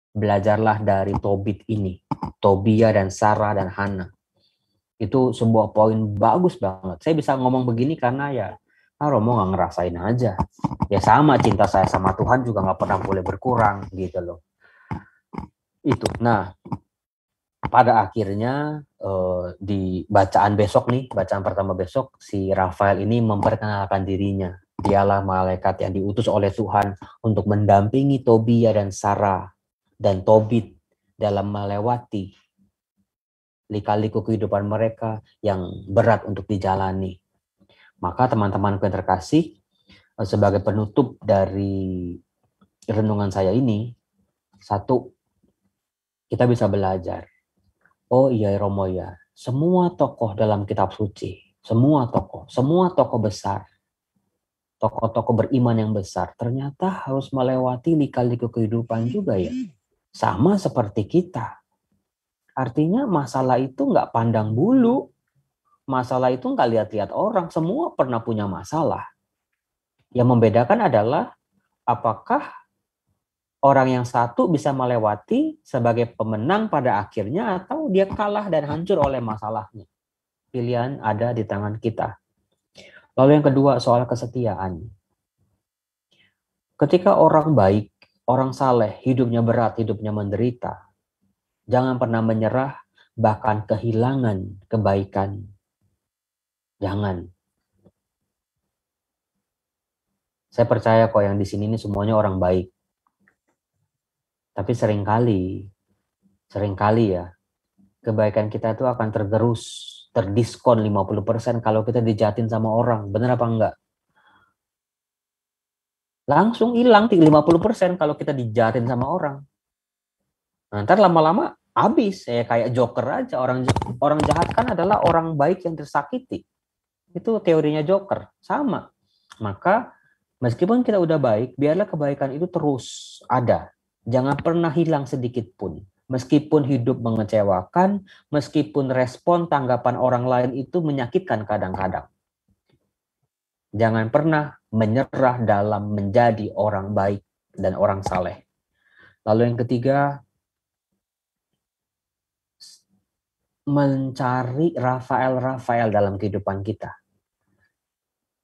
Belajarlah dari Tobit ini, Tobia dan Sarah dan Hana. Itu sebuah poin bagus banget. Saya bisa ngomong begini karena ya Romo nggak ngerasain aja. Ya sama, cinta saya sama Tuhan juga nggak pernah boleh berkurang gitu loh. Itu. Nah, pada akhirnya di bacaan besok nih, bacaan pertama besok, si Rafael ini memperkenalkan dirinya. Dialah malaikat yang diutus oleh Tuhan untuk mendampingi Tobia dan Sarah dan Tobit dalam melewati lika-liku kehidupan mereka yang berat untuk dijalani. Maka teman-temanku yang terkasih, sebagai penutup dari renungan saya ini, satu, kita bisa belajar. Oh iya Romo ya, semua tokoh dalam kitab suci, semua tokoh besar, tokoh-tokoh beriman yang besar, ternyata harus melewati lika-liku kehidupan juga ya. Sama seperti kita. Artinya masalah itu nggak pandang bulu, masalah itu nggak lihat-lihat orang, semua pernah punya masalah. Yang membedakan adalah apakah orang yang satu bisa melewati sebagai pemenang pada akhirnya atau dia kalah dan hancur oleh masalahnya. Pilihan ada di tangan kita. Lalu yang kedua, soal kesetiaan. Ketika orang baik, orang saleh, hidupnya berat, hidupnya menderita, jangan pernah menyerah, bahkan kehilangan kebaikan. Jangan. Saya percaya kok yang di sini ini semuanya orang baik. Tapi seringkali ya, kebaikan kita itu akan terdiskon 50% kalau kita dijahatin sama orang. Bener apa enggak? Langsung hilang 50% kalau kita dijahatin sama orang. Nah, ntar lama-lama habis. Kayak Joker aja. Orang jahat kan adalah orang baik yang tersakiti. Itu teorinya Joker. Sama. Maka meskipun kita udah baik, biarlah kebaikan itu terus ada. Jangan pernah hilang sedikit pun. Meskipun hidup mengecewakan, meskipun respon tanggapan orang lain itu menyakitkan kadang-kadang. Jangan pernah menyerah dalam menjadi orang baik dan orang saleh. Lalu yang ketiga, mencari Rafael dalam kehidupan kita.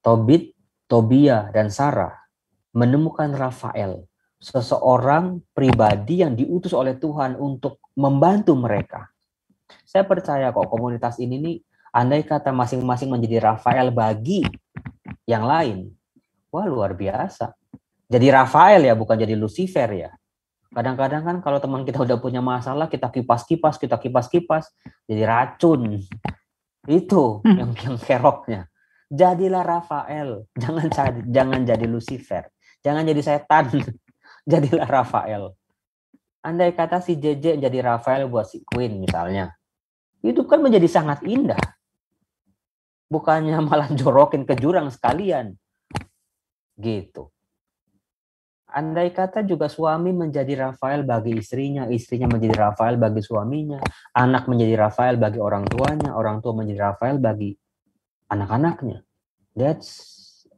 Tobit, Tobia, dan Sarah menemukan Rafael, seseorang pribadi yang diutus oleh Tuhan untuk membantu mereka. Saya percaya kok komunitas ini nih, andai kata masing-masing menjadi Rafael bagi yang lain, wah luar biasa. Jadi Rafael ya, bukan jadi Lucifer ya. Kadang-kadang kan kalau teman kita udah punya masalah, kita kipas-kipas, jadi racun. Itu yang keroknya. Jadilah Rafael, jangan jadi Lucifer, jangan jadi setan, jadilah Rafael. Andai kata si JJ jadi Rafael buat si Queen misalnya, hidup kan menjadi sangat indah. Bukannya malah jorokin ke jurang sekalian. Gitu. Andai kata juga suami menjadi Rafael bagi istrinya, istrinya menjadi Rafael bagi suaminya, anak menjadi Rafael bagi orang tuanya, orang tua menjadi Rafael bagi anak-anaknya. That's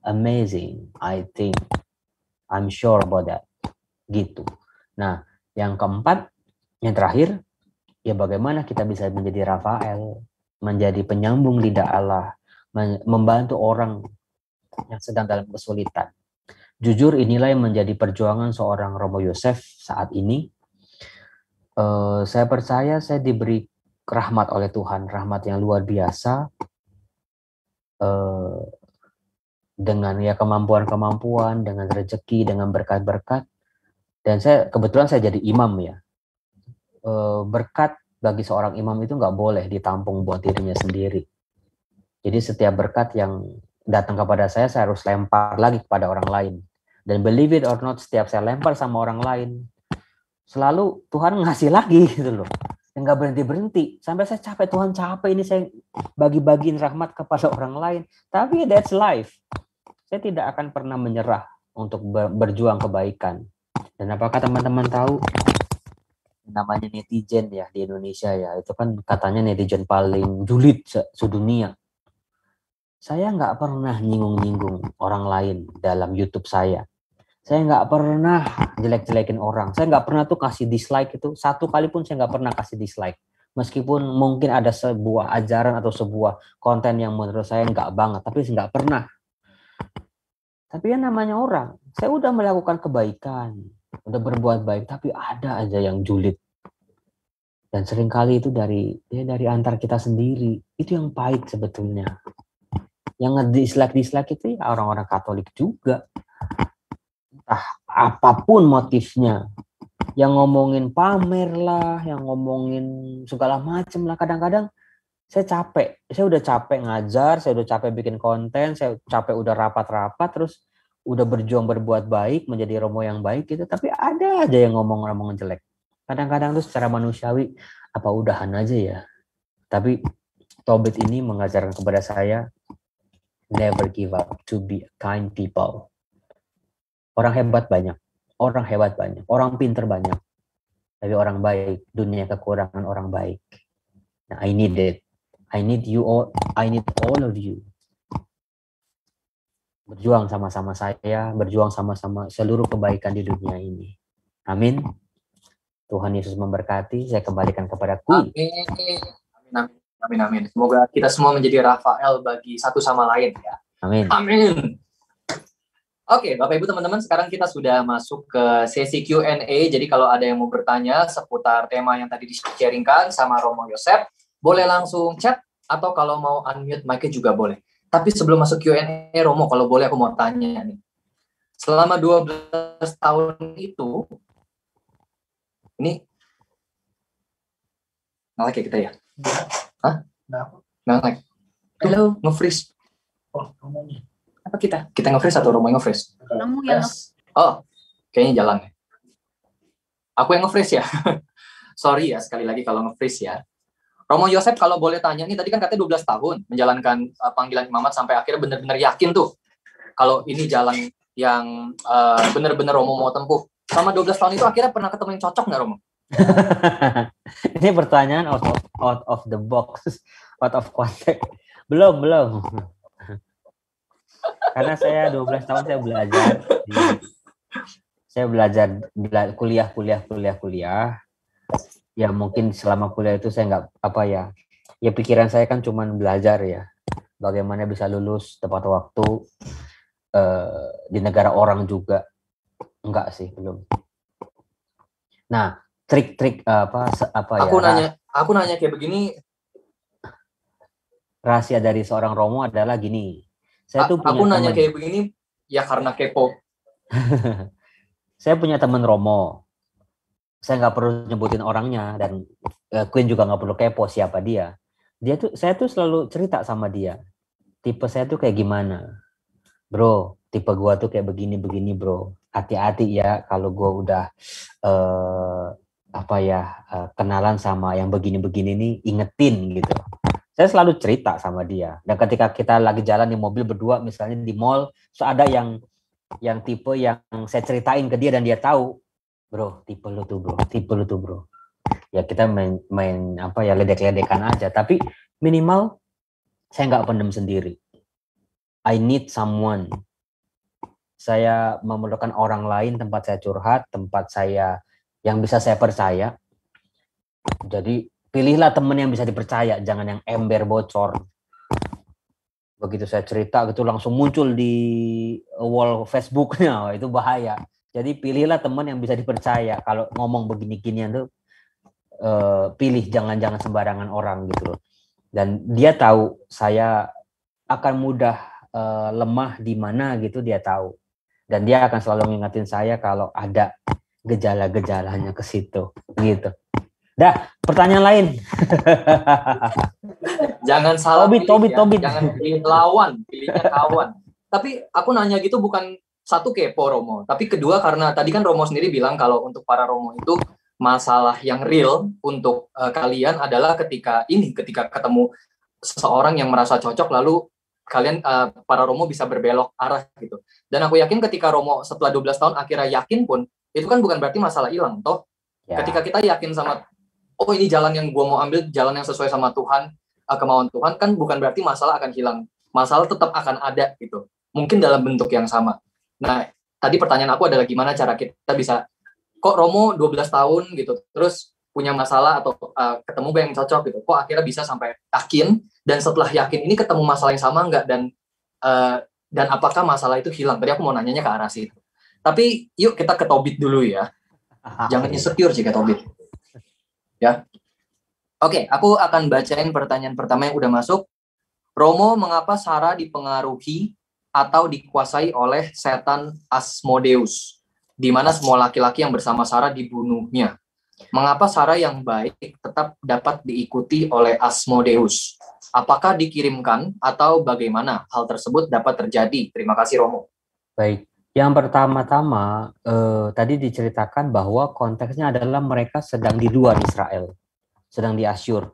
amazing, I think. I'm sure about that. Gitu. Nah, yang keempat, yang terakhir, ya bagaimana kita bisa menjadi Rafael, menjadi penyambung lidah Allah, membantu orang yang sedang dalam kesulitan. Jujur inilah yang menjadi perjuangan seorang Romo Yosef saat ini. Saya percaya saya diberi rahmat oleh Tuhan, rahmat yang luar biasa, dengan ya kemampuan-kemampuan, dengan rezeki, dengan berkat-berkat. Dan kebetulan saya jadi imam ya. Berkat bagi seorang imam itu nggak boleh ditampung buat dirinya sendiri. Jadi setiap berkat yang datang kepada saya harus lempar lagi kepada orang lain. Dan believe it or not, setiap saya lempar sama orang lain, selalu Tuhan ngasih lagi gitu loh. Nggak berhenti-berhenti. Sampai saya capek, Tuhan capek ini saya bagi-bagiin rahmat kepada orang lain. Tapi that's life. Saya tidak akan pernah menyerah untuk berjuang kebaikan. Dan apakah teman-teman tahu namanya netizen ya di Indonesia ya, itu kan katanya netizen paling julid sedunia. Saya nggak pernah nyinggung-nyinggung orang lain dalam YouTube saya. Saya nggak pernah jelek-jelekin orang. Saya nggak pernah tuh kasih dislike itu. Satu kali pun saya nggak pernah kasih dislike. Meskipun mungkin ada sebuah ajaran atau sebuah konten yang menurut saya nggak banget. Tapi saya nggak pernah. Tapi ya namanya orang. Saya udah melakukan kebaikan. Udah berbuat baik. Tapi ada aja yang julid. Dan seringkali itu dari antar kita sendiri. Itu yang pahit sebetulnya. Yang nge-dislike itu ya orang-orang Katolik juga. Entah apapun motifnya. Yang ngomongin pamer lah, yang ngomongin segala macem lah. Kadang-kadang saya capek. Saya udah capek ngajar, saya udah capek bikin konten, saya capek udah rapat-rapat, terus udah berjuang berbuat baik, menjadi Romo yang baik gitu. Tapi ada aja yang ngomong jelek. Kadang-kadang tuh secara manusiawi, apa udahan aja ya. Tapi Tobit ini mengajarkan kepada saya, never give up to be kind people. Orang hebat banyak, orang pinter banyak, tapi orang baik, dunia kekurangan orang baik. Nah, I need it. I need you all. I need all of you. Berjuang sama-sama saya, berjuang sama-sama seluruh kebaikan di dunia ini. Amin. Tuhan Yesus memberkati. Saya kembalikan kepada Kui. Amin. Semoga kita semua menjadi Rafael bagi satu sama lain ya. Amin. Oke, Bapak Ibu teman-teman, sekarang kita sudah masuk ke sesi Q&A. Jadi kalau ada yang mau bertanya seputar tema yang tadi di-sharingkan sama Romo Yosef, boleh langsung chat atau kalau mau unmute mic-nya juga boleh. Tapi sebelum masuk Q&A, Romo, kalau boleh aku mau tanya nih. Selama 12 tahun itu, ini nge-lag ya kita ya? Hah? Nge-lag. Halo, nge-freeze. Oh, ngomongnya. Apa kita? Kita nge-freeze atau Romo yang nge-freeze? Kamu yang Oh, kayaknya jalan. Aku yang nge-freeze ya? Sorry ya, sekali lagi kalau nge-freeze ya. Romo Yosef kalau boleh tanya, nih tadi kan katanya 12 tahun menjalankan panggilan imamat sampai akhirnya benar-benar yakin tuh kalau ini jalan yang benar-benar Romo mau tempuh. Selama 12 tahun itu akhirnya pernah ketemu yang cocok nggak, Romo? Ini pertanyaan out of the box, out of context. Belum. Karena saya 12 tahun saya belajar kuliah. Ya mungkin selama kuliah itu saya nggak ya pikiran saya kan cuman belajar ya, bagaimana bisa lulus tepat waktu di negara orang juga. Enggak sih, belum. Nah, trik-trik aku nanya kayak begini. Rahasia dari seorang Romo adalah gini. Saya tuh punya aku nanya kayak begini ya karena kepo. Saya punya teman Romo. Saya nggak perlu nyebutin orangnya dan Queen juga nggak perlu kepo siapa dia. Saya tuh selalu cerita sama dia. Tipe saya tuh kayak gimana, bro? Tipe gua tuh kayak begini bro. Hati-hati ya kalau gua udah kenalan sama yang begini-begini nih, ingetin gitu. Saya selalu cerita sama dia. Dan ketika kita lagi jalan di mobil berdua, misalnya di mall, so ada yang tipe yang saya ceritain ke dia dan dia tahu. Bro, tipe lu tuh bro. Ya kita main ledek-ledekan aja. Tapi minimal saya nggak pendem sendiri. I need someone. Saya memerlukan orang lain tempat saya curhat, tempat saya yang bisa saya percaya. Jadi pilihlah teman yang bisa dipercaya, jangan yang ember bocor. Begitu saya cerita gitu langsung muncul di wall Facebooknya. Wah, itu bahaya. Jadi pilihlah teman yang bisa dipercaya. Kalau ngomong begini-ginian tuh pilih, jangan sembarangan orang gitu loh. Dan dia tahu saya akan mudah lemah di mana gitu, dia tahu. Dan dia akan selalu ngingetin saya kalau ada gejala-gejalanya ke situ gitu. Dah, pertanyaan lain. Jangan salah Tobit. Jangan pilih lawan, pilihnya kawan. Tapi aku nanya gitu bukan satu kepo Romo, tapi kedua karena tadi kan Romo sendiri bilang kalau untuk para Romo itu masalah yang real untuk kalian adalah ketika ketemu seseorang yang merasa cocok lalu kalian para Romo bisa berbelok arah gitu. Dan aku yakin ketika Romo setelah 12 tahun akhirnya yakin pun itu kan bukan berarti masalah hilang toh. Ya. Ketika kita yakin sama oh ini jalan yang gue mau ambil, jalan yang sesuai sama Tuhan, kemauan Tuhan, kan bukan berarti masalah akan hilang. Masalah tetap akan ada gitu. Mungkin dalam bentuk yang sama. Nah, tadi pertanyaan aku adalah gimana cara kita bisa, kok Romo 12 tahun gitu, terus punya masalah atau ketemu yang cocok gitu, kok akhirnya bisa sampai yakin, dan setelah yakin ini ketemu masalah yang sama enggak, dan apakah masalah itu hilang? Tadi aku mau nanyanya ke arah situ. Tapi yuk kita ke Tobit dulu ya. Jangan insecure sih ke Tobit. Ya, oke, aku akan bacain pertanyaan pertama yang udah masuk. Romo, mengapa Sarah dipengaruhi atau dikuasai oleh setan Asmodeus, di mana semua laki-laki yang bersama Sarah dibunuhnya? Mengapa Sarah yang baik tetap dapat diikuti oleh Asmodeus? Apakah dikirimkan atau bagaimana hal tersebut dapat terjadi? Terima kasih, Romo. Baik. Yang pertama-tama tadi diceritakan bahwa konteksnya adalah mereka sedang di luar Israel, sedang di Asyur.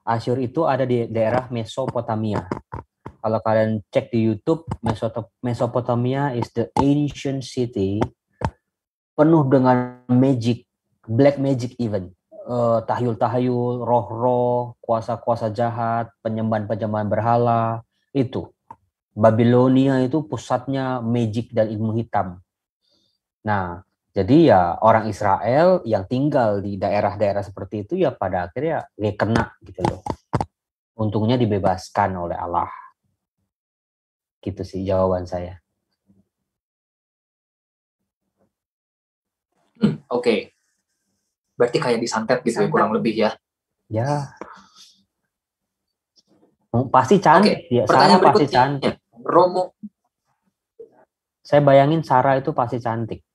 Asyur itu ada di daerah Mesopotamia. Kalau kalian cek di YouTube, Mesopotamia is the ancient city, penuh dengan magic, black magic even. Tahyul-tahyul, roh-roh, kuasa-kuasa jahat, penyembahan-penyembahan berhala, itu. Babilonia itu pusatnya magic dan ilmu hitam. Nah, jadi ya orang Israel yang tinggal di daerah-daerah seperti itu ya pada akhirnya ya kena gitu loh. Untungnya dibebaskan oleh Allah. Gitu sih jawaban saya. Oke. Berarti kayak disantet gitu ya, kurang lebih ya. Ya. Pasti cantik. Oke. Ya, Pertanyaan Sarah pasti berikutnya. cantik. Romo. Saya bayangin Sarah itu pasti cantik.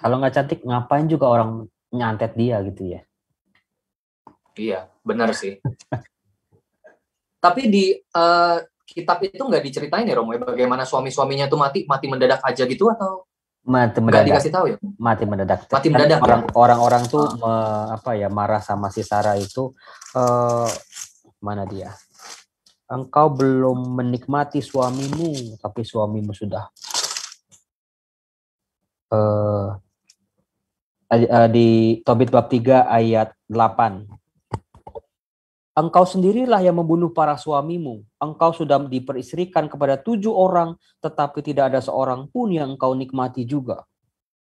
Kalau nggak cantik, ngapain juga orang nyantet dia gitu ya. Iya, benar sih. Tapi di kitab itu nggak diceritain ya Romo, bagaimana suami-suaminya tuh mati mendadak aja gitu atau mati mendadak? Nggak dikasih tahu ya? Mati mendadak. Mati mendadak. Orang-orang tuh marah sama si Sarah itu. Mana dia? Engkau belum menikmati suamimu, tapi suamimu sudah. Di Tobit bab 3 ayat 8. Engkau sendirilah yang membunuh para suamimu. Engkau sudah diperistrikan kepada 7 orang, tetapi tidak ada seorang pun yang engkau nikmati juga.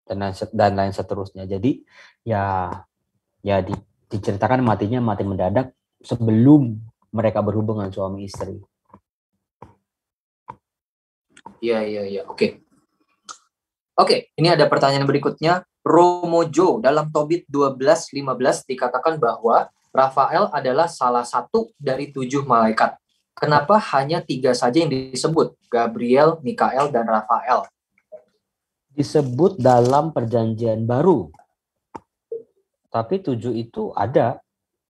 Dan lain seterusnya. Jadi ya diceritakan matinya mati mendadak sebelum mereka berhubungan suami istri. Iya. Oke, ini ada pertanyaan berikutnya. Romo Jo, dalam Tobit 12:15 dikatakan bahwa Rafael adalah salah satu dari 7 malaikat. Kenapa hanya 3 saja yang disebut? Gabriel, Mikael, dan Rafael. Disebut dalam perjanjian baru. Tapi 7 itu ada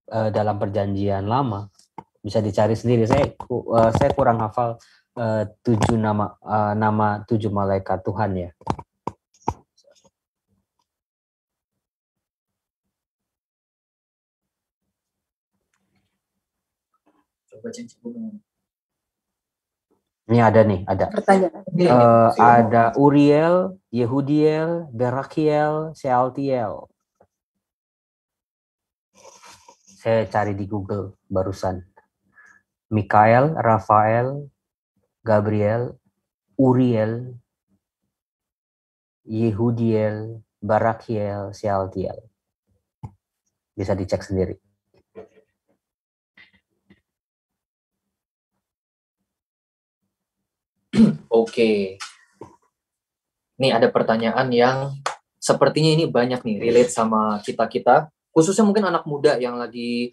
dalam perjanjian lama. Bisa dicari sendiri. Saya kurang hafal 7 nama 7 malaikat Tuhan ya. Ini ada nih, ada. Ada Uriel, Yehudiel, Berakiel, Sealtiel. Saya cari di Google barusan. Mikael, Rafael, Gabriel, Uriel, Yehudiel, Barakiel, Sealtiel. Bisa dicek sendiri. Oke. Nih ada pertanyaan yang sepertinya ini banyak nih relate sama kita-kita, khususnya mungkin anak muda yang lagi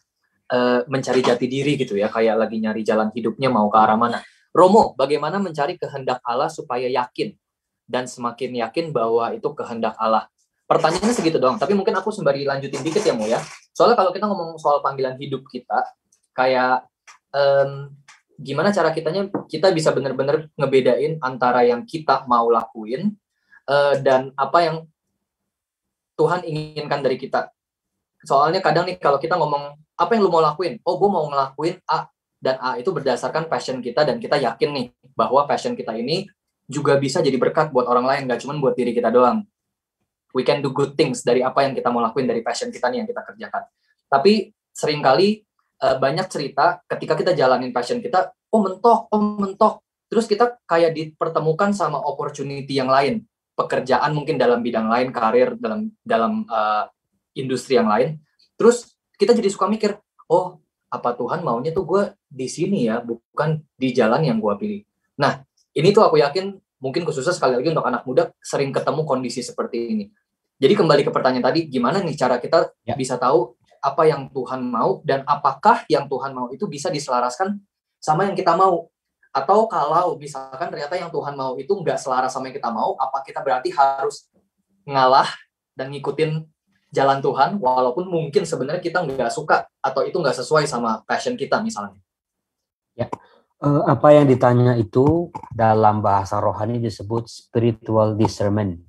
mencari jati diri gitu ya, kayak lagi nyari jalan hidupnya mau ke arah mana. Romo, bagaimana mencari kehendak Allah supaya yakin dan semakin yakin bahwa itu kehendak Allah? Pertanyaannya segitu doang, tapi mungkin aku sembari lanjutin dikit ya Mo ya. Soalnya kalau kita ngomong soal panggilan hidup kita, kayak gimana cara kita bisa benar-benar ngebedain antara yang kita mau lakuin dan apa yang Tuhan inginkan dari kita. Soalnya kadang nih kalau kita ngomong apa yang lu mau lakuin? Oh, gue mau ngelakuin A, dan A itu berdasarkan passion kita dan kita yakin nih bahwa passion kita ini juga bisa jadi berkat buat orang lain, gak cuma buat diri kita doang. We can do good things dari apa yang kita mau lakuin dari passion kita nih yang kita kerjakan. Tapi seringkali banyak cerita ketika kita jalanin passion kita, oh mentok. Terus kita kayak dipertemukan sama opportunity yang lain, pekerjaan mungkin dalam bidang lain, karir dalam industri yang lain. Terus kita jadi suka mikir, oh apa Tuhan maunya tuh gue di sini ya, bukan di jalan yang gue pilih. Nah, ini tuh aku yakin mungkin khususnya sekali lagi untuk anak muda sering ketemu kondisi seperti ini. Jadi kembali ke pertanyaan tadi, gimana nih cara kita bisa tahu apa yang Tuhan mau dan apakah yang Tuhan mau itu bisa diselaraskan sama yang kita mau? Atau kalau misalkan ternyata yang Tuhan mau itu nggak selaras sama yang kita mau, apa kita berarti harus ngalah dan ngikutin jalan Tuhan, walaupun mungkin sebenarnya kita nggak suka atau itu nggak sesuai sama passion kita misalnya. Ya, apa yang ditanya itu dalam bahasa rohani disebut spiritual discernment,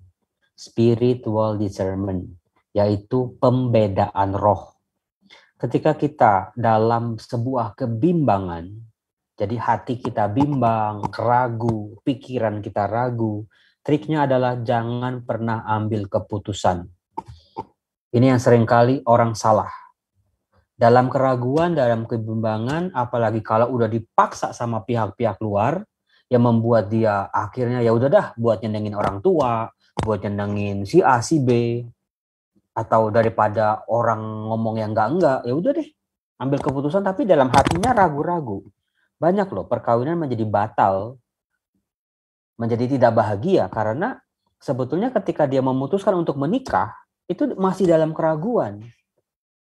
yaitu pembedaan roh. Ketika kita dalam sebuah kebimbangan, jadi hati kita bimbang, ragu, pikiran kita ragu, triknya adalah jangan pernah ambil keputusan. Ini yang seringkali orang salah. Dalam keraguan, dalam kebimbangan, apalagi kalau udah dipaksa sama pihak-pihak luar, yang membuat dia akhirnya ya udah dah buat nyenengin orang tua, buat nyenengin si A, si B, atau daripada orang ngomong yang enggak, ya udah deh, ambil keputusan tapi dalam hatinya ragu-ragu. Banyak loh perkawinan menjadi batal, menjadi tidak bahagia karena sebetulnya ketika dia memutuskan untuk menikah, itu masih dalam keraguan,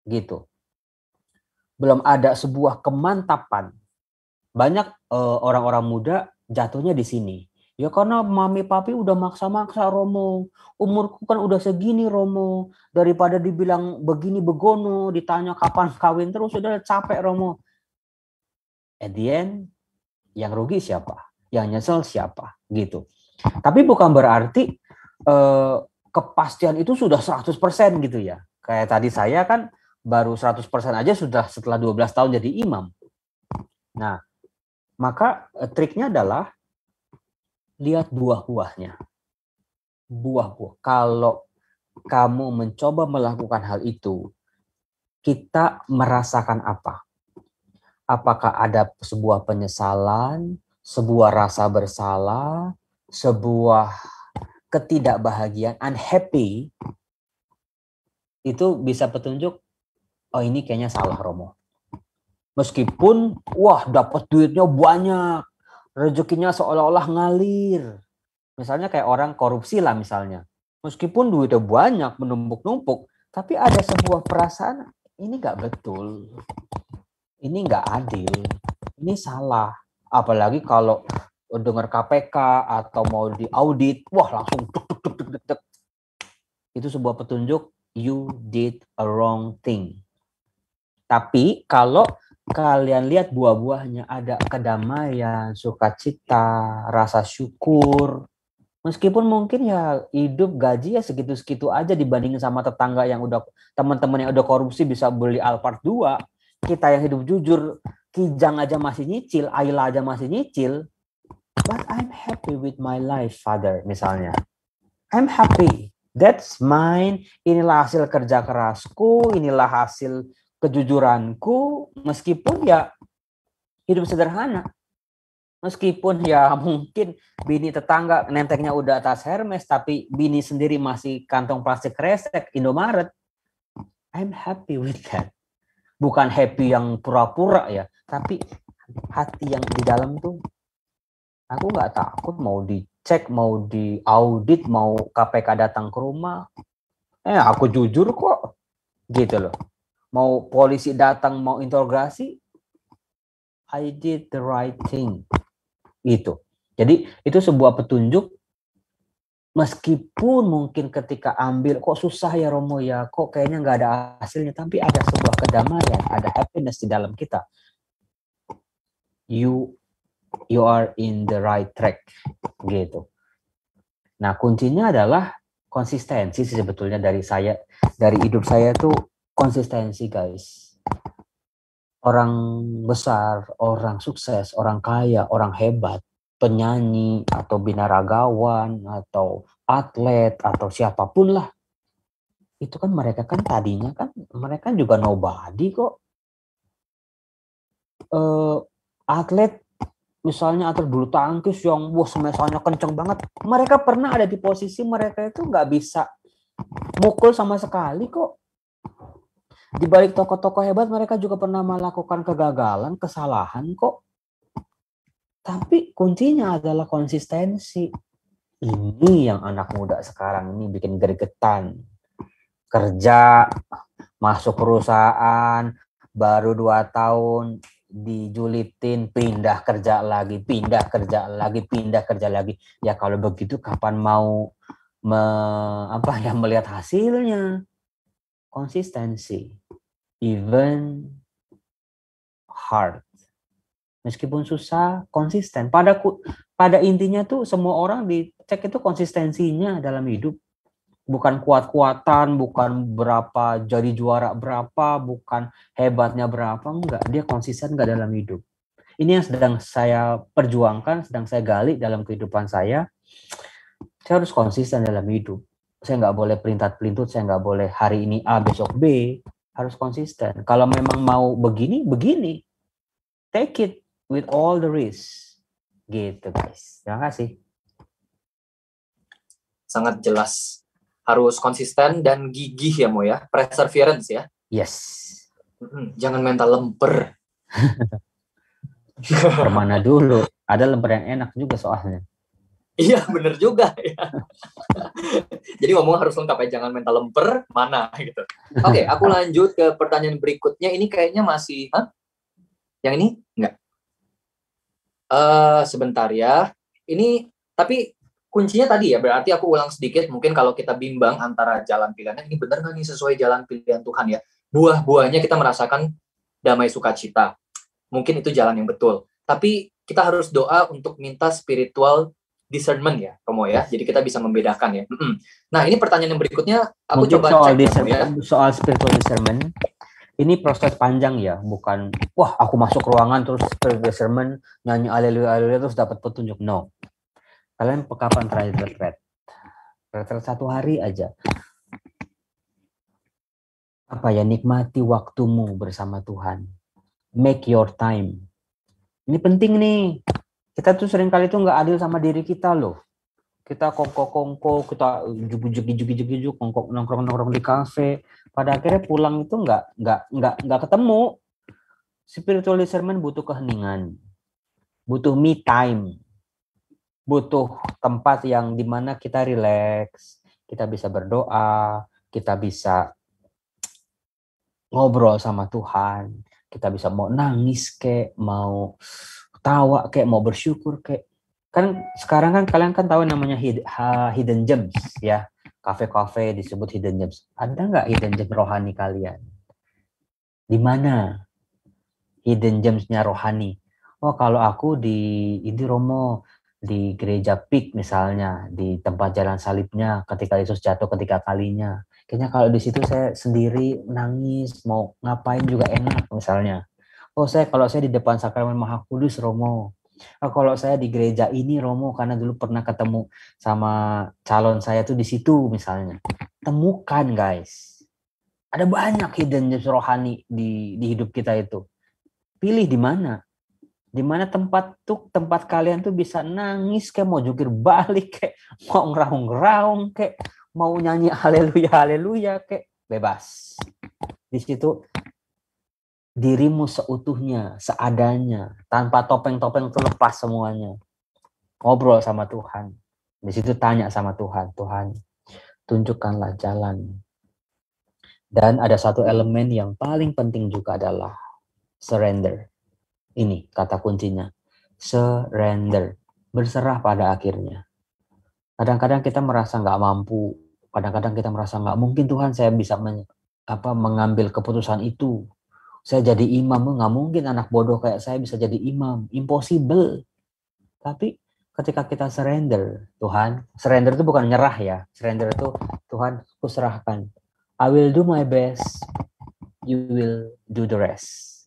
gitu. Belum ada sebuah kemantapan. Banyak orang-orang muda jatuhnya di sini. Ya karena mami papi udah maksa-maksa Romo. Umurku kan udah segini Romo. Daripada dibilang begini begono, ditanya kapan kawin terus, udah capek Romo. At the end, yang rugi siapa? Yang nyesel siapa? Gitu. Tapi bukan berarti kepastian itu sudah 100% gitu ya. Kayak tadi saya kan baru 100% aja sudah setelah 12 tahun jadi imam. Nah, maka triknya adalah lihat buah-buahnya. Buah-buah. Kalau kamu mencoba melakukan hal itu, kita merasakan apa? Apakah ada sebuah penyesalan, sebuah rasa bersalah, sebuah ketidakbahagiaan, unhappy, itu bisa petunjuk, oh ini kayaknya salah Romo. Meskipun, wah dapat duitnya banyak, rezekinya seolah-olah ngalir. Misalnya kayak orang korupsi lah misalnya. Meskipun duitnya banyak, menumpuk-numpuk, tapi ada sebuah perasaan, ini nggak betul. Ini nggak adil. Ini salah. Apalagi kalau dengar KPK atau mau diaudit, wah langsung tuk. Itu sebuah petunjuk you did a wrong thing. Tapi kalau kalian lihat buah-buahnya ada kedamaian, sukacita, rasa syukur, meskipun mungkin ya hidup gaji ya segitu-segitu aja dibandingin sama tetangga yang udah teman-teman yang udah korupsi bisa beli Alphard 2, kita yang hidup jujur, Kijang aja masih nyicil, Ayla aja masih nyicil. But I'm happy with my life, Father, misalnya. I'm happy. That's mine. Inilah hasil kerja kerasku, inilah hasil kejujuranku, meskipun ya hidup sederhana. Meskipun ya mungkin bini tetangga nenteknya udah atas Hermes, tapi bini sendiri masih kantong plastik kresek Indomaret. I'm happy with that. Bukan happy yang pura-pura ya, tapi hati yang di dalam tuh Aku nggak takut mau dicek, mau diaudit, mau KPK datang ke rumah. Aku jujur kok, gitu loh. Mau polisi datang, mau interogasi, I did the right thing. Gitu. Jadi itu sebuah petunjuk, meskipun mungkin ketika ambil, kok susah ya Romo ya, kok kayaknya nggak ada hasilnya, tapi ada sebuah kedamaian, ada happiness di dalam kita. You are in the right track, gitu. Nah, kuncinya adalah konsistensi sih sebetulnya dari hidup saya tuh konsistensi, guys. Orang besar, orang sukses, orang kaya, orang hebat, penyanyi atau binaragawan atau atlet atau siapapun lah, itu kan mereka kan tadinya kan mereka juga nobody kok. Atlet misalnya atlet bulu tangkis yang semesanya kenceng banget, mereka pernah ada di posisi mereka itu nggak bisa mukul sama sekali kok. Di balik tokoh-tokoh hebat mereka juga pernah melakukan kegagalan, kesalahan kok. Tapi kuncinya adalah konsistensi. Ini yang anak muda sekarang ini bikin gregetan. Kerja, masuk perusahaan, baru 2 tahun, dijulitin, pindah kerja lagi. Ya kalau begitu kapan mau melihat hasilnya? Konsistensi. Even hard. Meskipun susah, konsisten. Pada intinya tuh semua orang dicek itu konsistensinya dalam hidup. Bukan kuat-kuatan, bukan berapa jadi juara berapa, bukan hebatnya berapa, enggak. Dia konsisten enggak dalam hidup. Ini yang sedang saya perjuangkan, sedang saya gali dalam kehidupan saya. Saya harus konsisten dalam hidup. Saya nggak boleh pelintat-pelintut, saya nggak boleh hari ini A, besok B. Harus konsisten. Kalau memang mau begini, begini. Take it with all the risk. Gitu, guys. Terima kasih. Sangat jelas. Harus konsisten dan gigih ya, Mo ya. Perseverance ya. Yes. Jangan mental lemper. Permana dulu. Ada lemper yang enak juga soalnya. Iya, bener juga ya. Jadi ngomong harus lengkap ya, jangan mental lemper, mana gitu. Oke, aku lanjut ke pertanyaan berikutnya. Ini kayaknya masih, yang ini? Enggak. Sebentar ya. Ini, tapi kuncinya tadi ya, berarti aku ulang sedikit. Mungkin kalau kita bimbang antara jalan pilihannya, ini benar nggak nih sesuai jalan pilihan Tuhan ya? Buah-buahnya kita merasakan damai sukacita. Mungkin itu jalan yang betul. Tapi kita harus doa untuk minta spiritual discernment ya, Romo ya. Jadi kita bisa membedakan ya. Nah, ini pertanyaan yang berikutnya, aku mungkin coba cek ya. Soal spiritual discernment, ini proses panjang ya, bukan aku masuk ruangan terus spiritual discernment, nyanyi haleluya terus dapat petunjuk. No. Kalian kapan terakhir retret? Retret 1 hari aja. Nikmati waktumu bersama Tuhan. Make your time. Ini penting nih. Kita tuh seringkali tuh nggak adil sama diri kita loh. Kita kongko-kongko, kita jujuk-jujuk, nongkrong di kafe. Pada akhirnya pulang itu nggak ketemu. Spiritual discernment butuh keheningan, butuh me time, butuh tempat yang dimana kita rileks, kita bisa berdoa, kita bisa ngobrol sama Tuhan, kita bisa mau nangis kayak, mau tawa kayak, mau bersyukur kayak. Kan sekarang kan kalian kan tahu namanya hidden gems ya, kafe-kafe disebut hidden gems. Ada nggak hidden gem rohani kalian? Di mana hidden gems-nya rohani? Kalau aku di Romo, di gereja Peak misalnya, di tempat jalan salibnya ketika Yesus jatuh ketiga kalinya. Kayaknya kalau di situ saya sendiri nangis, mau ngapain juga enak misalnya. Kalau saya di depan sakramen Maha Kudus, Romo. Kalau saya di gereja ini, Romo, karena dulu pernah ketemu sama calon saya tuh di situ misalnya. Temukan, guys. Ada banyak hidden gems rohani di hidup kita itu. Pilih di mana. Di mana tempat kalian tuh bisa nangis kayak, mau jungkir balik kayak, mau ngeraung-ngeraung kayak, mau nyanyi haleluya kayak, bebas. Di situ dirimu seutuhnya, seadanya, tanpa topeng-topeng itu lepas semuanya. ngobrol sama Tuhan. Di situ tanya sama Tuhan, Tuhan, tunjukkanlah jalan. Dan ada satu elemen yang paling penting juga adalah surrender. Ini kata kuncinya, surrender, berserah pada akhirnya. Kadang-kadang kita merasa nggak mampu, kadang-kadang kita merasa nggak mungkin Tuhan saya bisa mengambil keputusan itu. Saya jadi imam, nggak mungkin anak bodoh kayak saya bisa jadi imam, impossible. Tapi ketika kita surrender, Tuhan, surrender itu bukan nyerah ya, surrender itu Tuhan, aku serahkan. I will do my best, you will do the rest.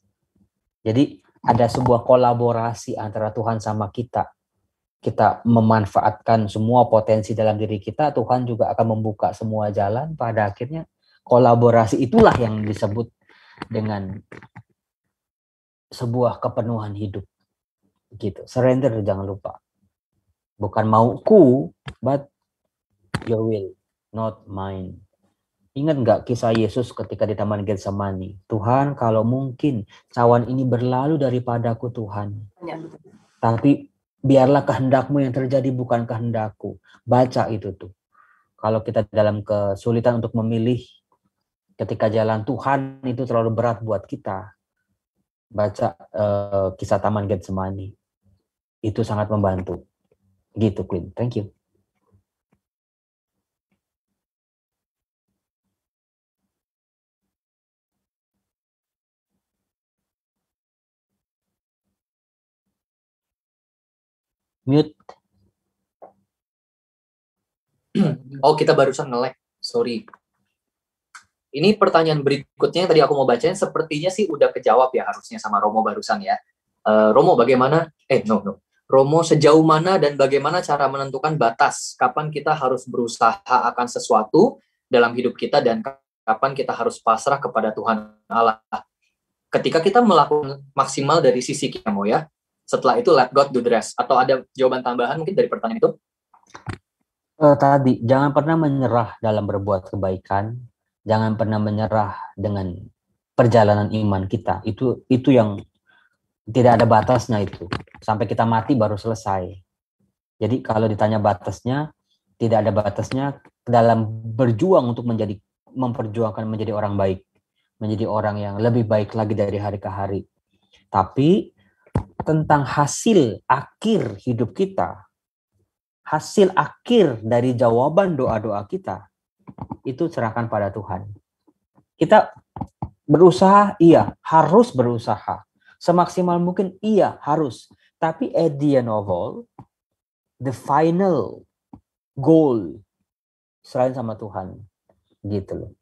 Jadi ada sebuah kolaborasi antara Tuhan sama kita. Kita memanfaatkan semua potensi dalam diri kita, Tuhan juga akan membuka semua jalan. Pada akhirnya kolaborasi itulah yang disebut dengan sebuah kepenuhan hidup. Gitu. Surrender, jangan lupa. Bukan mauku, but your will, not mine. Ingat nggak kisah Yesus ketika di Taman Getsemani? Tuhan, kalau mungkin cawan ini berlalu daripadaku, Tuhan. Ya. Tapi biarlah kehendakmu yang terjadi, bukan kehendakku. Baca itu tuh. Kalau kita dalam kesulitan untuk memilih, ketika jalan Tuhan itu terlalu berat buat kita, baca kisah Taman Getsemani. Itu sangat membantu. Gitu, Queen. Thank you. Mute. Oh, kita barusan nge-lag. Sorry. Ini pertanyaan berikutnya yang tadi aku mau bacain, sepertinya sih udah kejawab ya harusnya sama Romo barusan ya. Romo, bagaimana? Romo, sejauh mana dan bagaimana cara menentukan batas? Kapan kita harus berusaha akan sesuatu dalam hidup kita dan kapan kita harus pasrah kepada Tuhan Allah? Ketika kita melakukan maksimal dari sisi kita, mau ya. Setelah itu let God do the rest. Atau ada jawaban tambahan mungkin dari pertanyaan itu? Tadi, jangan pernah menyerah dalam berbuat kebaikan. Jangan pernah menyerah dengan perjalanan iman kita. Itu yang tidak ada batasnya itu. Sampai kita mati baru selesai. Jadi kalau ditanya batasnya, tidak ada batasnya dalam berjuang untuk memperjuangkan menjadi orang baik. Menjadi orang yang lebih baik lagi dari hari ke hari. Tapi tentang hasil akhir hidup kita, hasil akhir dari jawaban doa-doa kita, itu serahkan pada Tuhan. Kita berusaha, iya, harus berusaha. Semaksimal mungkin, iya, harus. Tapi at the end of all, the final goal, serahin sama Tuhan. Gitu loh.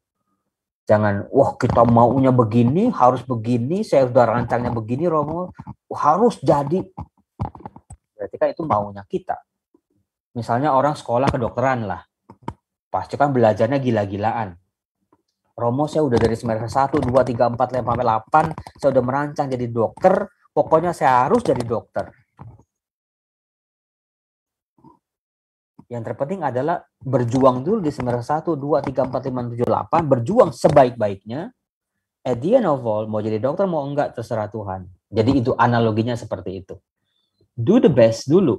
Jangan, wah kita maunya begini, harus begini, saya sudah rancangnya begini, Romo, harus jadi. Berarti kan itu maunya kita. Misalnya orang sekolah kedokteran lah, pasti kan belajarnya gila-gilaan. Romo, saya udah dari semester 1, 2, 3, 4, 5, 8, saya udah merancang jadi dokter, pokoknya saya harus jadi dokter. Yang terpenting adalah berjuang dulu di semester 1, 2, 3, 4, 5, 7, 8, berjuang sebaik-baiknya. At the end of all, mau jadi dokter mau enggak, terserah Tuhan. Jadi itu analoginya seperti itu. Do the best dulu.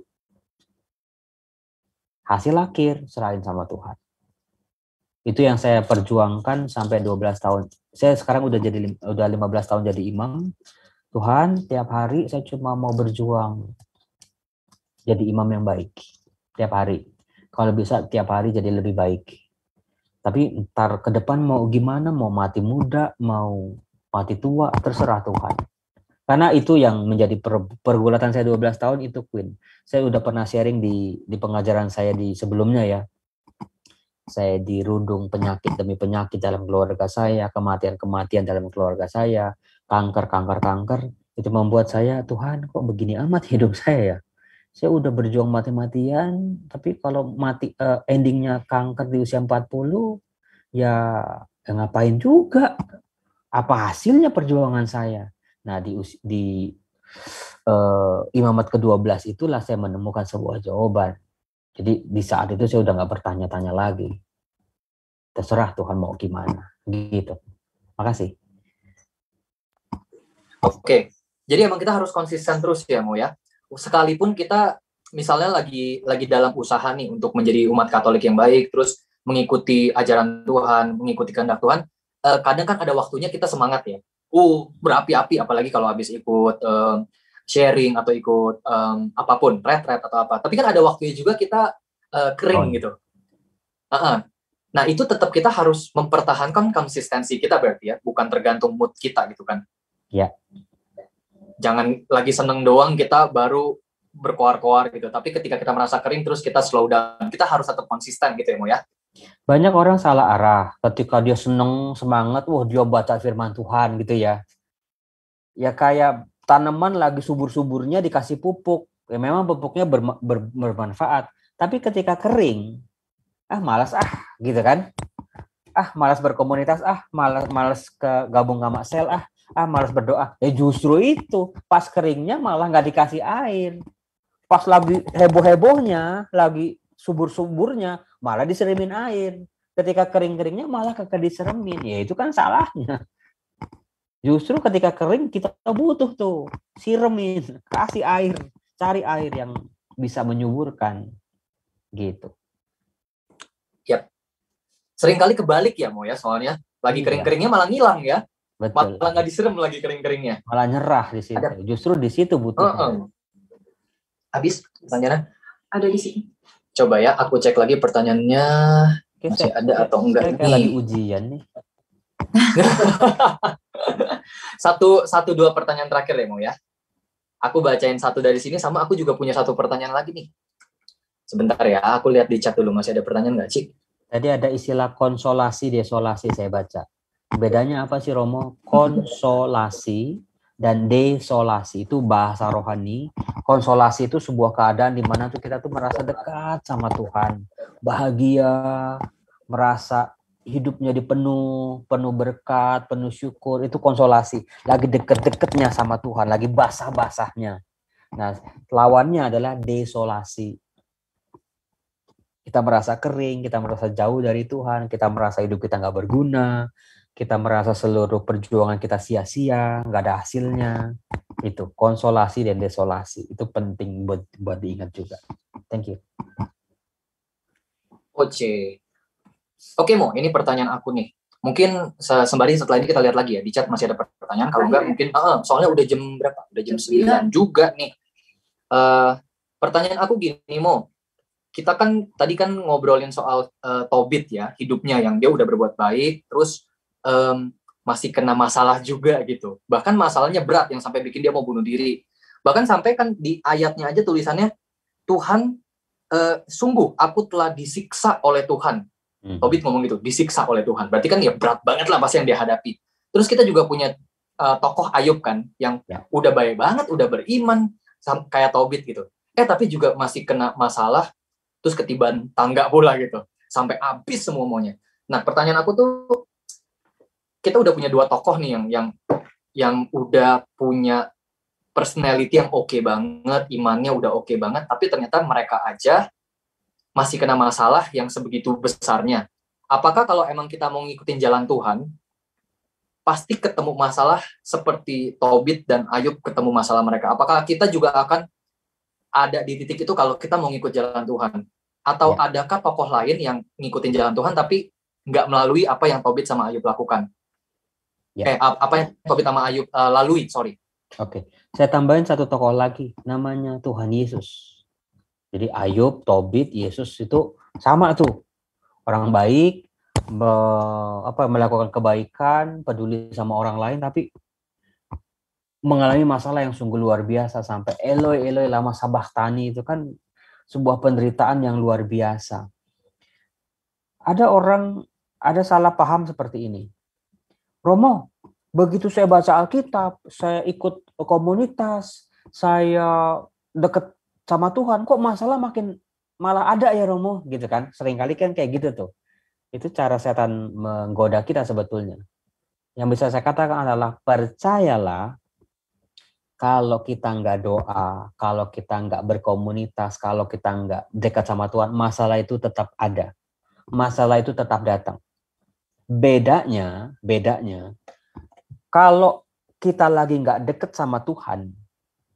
Hasil akhir, serahin sama Tuhan. Itu yang saya perjuangkan sampai 12 tahun. Saya sekarang udah 15 tahun jadi imam. Tuhan, tiap hari saya cuma mau berjuang jadi imam yang baik. Tiap hari. Kalau bisa tiap hari jadi lebih baik. Tapi ntar ke depan mau gimana, mau mati muda, mau mati tua, terserah Tuhan. Karena itu yang menjadi pergulatan saya 12 tahun itu, Queen. Saya udah pernah sharing di pengajaran saya di sebelumnya ya. Saya dirundung penyakit demi penyakit dalam keluarga saya, kematian-kematian dalam keluarga saya, kanker. Itu membuat saya, Tuhan kok begini amat hidup saya ya. Saya udah berjuang mati-matian, tapi kalau mati endingnya kanker di usia 40, ya ngapain juga? Apa hasilnya perjuangan saya? Nah, di imamat ke-12 itulah saya menemukan sebuah jawaban. Jadi di saat itu saya udah nggak bertanya-tanya lagi. Terserah Tuhan mau gimana. Gitu. Makasih. Oke. Jadi emang kita harus konsisten terus ya, Mo ya. Sekalipun kita misalnya lagi dalam usaha nih untuk menjadi umat Katolik yang baik, terus mengikuti ajaran Tuhan, mengikuti kehendak Tuhan, kadang kan ada waktunya kita semangat ya. Berapi-api, apalagi kalau habis ikut sharing atau ikut apapun, retret atau apa. Tapi kan ada waktunya juga kita kering gitu. Nah, itu tetap kita harus mempertahankan konsistensi kita berarti ya, bukan tergantung mood kita gitu kan. Ya. Jangan lagi seneng doang kita baru berkoar-koar gitu. Tapi ketika kita merasa kering terus kita slow down. Kita harus tetap konsisten gitu ya, Mo ya. Banyak orang salah arah ketika dia seneng, semangat, dia baca firman Tuhan gitu ya. Ya kayak tanaman lagi subur-suburnya dikasih pupuk. Ya memang pupuknya bermanfaat. Tapi ketika kering, malas gitu kan. Malas berkomunitas, malas gabung sama sel, malas berdoa. Justru itu, pas keringnya malah nggak dikasih air. Pas lagi heboh-hebohnya, lagi subur-suburnya, malah disirimin air. Ketika kering-keringnya malah kagak diseremin. Ya itu kan salahnya. Justru ketika kering kita butuh tuh siremin, kasih air, cari air yang bisa menyuburkan gitu. Yap. Seringkali kebalik ya, Mo ya, soalnya lagi kering-keringnya malah ngilang ya. Betul. Malah nggak diserem lagi kering-keringnya. Malah nyerah di situ. Justru di situ butuh. Habis pertanyaannya? Ada di sini. Coba ya, aku cek lagi pertanyaannya. Masih ada atau enggak nih? Kayak lagi ujian nih. Satu dua pertanyaan terakhir ya, Mo ya. Aku bacain satu dari sini, sama aku juga punya satu pertanyaan lagi nih. Sebentar ya, aku lihat di chat dulu, masih ada pertanyaan nggak, Cik? Tadi ada istilah konsolasi, desolasi saya baca. Bedanya apa sih, Romo? Konsolasi dan desolasi itu bahasa rohani. Konsolasi itu sebuah keadaan di mana tuh kita tuh merasa dekat sama Tuhan, bahagia, merasa hidupnya penuh berkat, penuh syukur. Itu konsolasi. Lagi deket-deketnya sama Tuhan, lagi basah-basahnya. Nah, lawannya adalah desolasi. Kita merasa kering, kita merasa jauh dari Tuhan, kita merasa hidup kita nggak berguna, kita merasa seluruh perjuangan kita sia-sia, nggak ada hasilnya. Itu konsolasi dan desolasi. Itu penting buat diingat juga. Thank you. Oke, Mo, ini pertanyaan aku nih. Mungkin sembari setelah ini kita lihat lagi ya, di chat masih ada pertanyaan. Kalau enggak mungkin, soalnya udah jam berapa? Udah jam 9 juga nih. Pertanyaan aku gini, Mo. Kita kan tadi kan ngobrolin soal Tobit ya, hidupnya yang dia udah berbuat baik, terus masih kena masalah juga gitu. Bahkan masalahnya berat yang sampai bikin dia mau bunuh diri. Bahkan sampai kan di ayatnya aja tulisannya, Tuhan, sungguh aku telah disiksa oleh Tuhan. Tobit ngomong gitu, disiksa oleh Tuhan. Berarti kan ya berat banget lah pasti yang dia hadapi. Terus kita juga punya tokoh Ayub kan, yang udah baik banget, udah beriman, kayak Tobit gitu. Tapi juga masih kena masalah, terus ketiban tangga pula gitu, sampai habis semua maunya. Nah, pertanyaan aku tuh, kita udah punya dua tokoh nih yang udah punya personality yang oke banget, imannya udah oke banget, tapi ternyata mereka aja masih kena masalah yang sebegitu besarnya. Apakah kalau emang kita mau ngikutin jalan Tuhan, pasti ketemu masalah seperti Tobit dan Ayub ketemu masalah mereka? Apakah kita juga akan ada di titik itu kalau kita mau ngikut jalan Tuhan? Atau adakah tokoh lain yang ngikutin jalan Tuhan tapi nggak melalui apa yang Tobit sama Ayub lakukan? Apa yang Tobit sama Ayub lalui, sorry. Oke, saya tambahin satu tokoh lagi, namanya Tuhan Yesus. Jadi Ayub, Tobit, Yesus itu sama tuh. Orang baik, melakukan kebaikan, peduli sama orang lain, tapi mengalami masalah yang sungguh luar biasa sampai Eloi, Eloi lama sabachthani, itu kan sebuah penderitaan yang luar biasa. Ada salah paham seperti ini. Romo, begitu saya baca Alkitab, saya ikut komunitas, saya deket sama Tuhan, kok masalah malah ada ya Romo, gitu kan? Seringkali kan kayak gitu tuh. Itu cara setan menggoda kita sebetulnya. Yang bisa saya katakan adalah percayalah, kalau kita nggak doa, kalau kita nggak berkomunitas, kalau kita nggak dekat sama Tuhan, masalah itu tetap ada. Masalah itu tetap datang. Bedanya, kalau kita lagi nggak dekat sama Tuhan,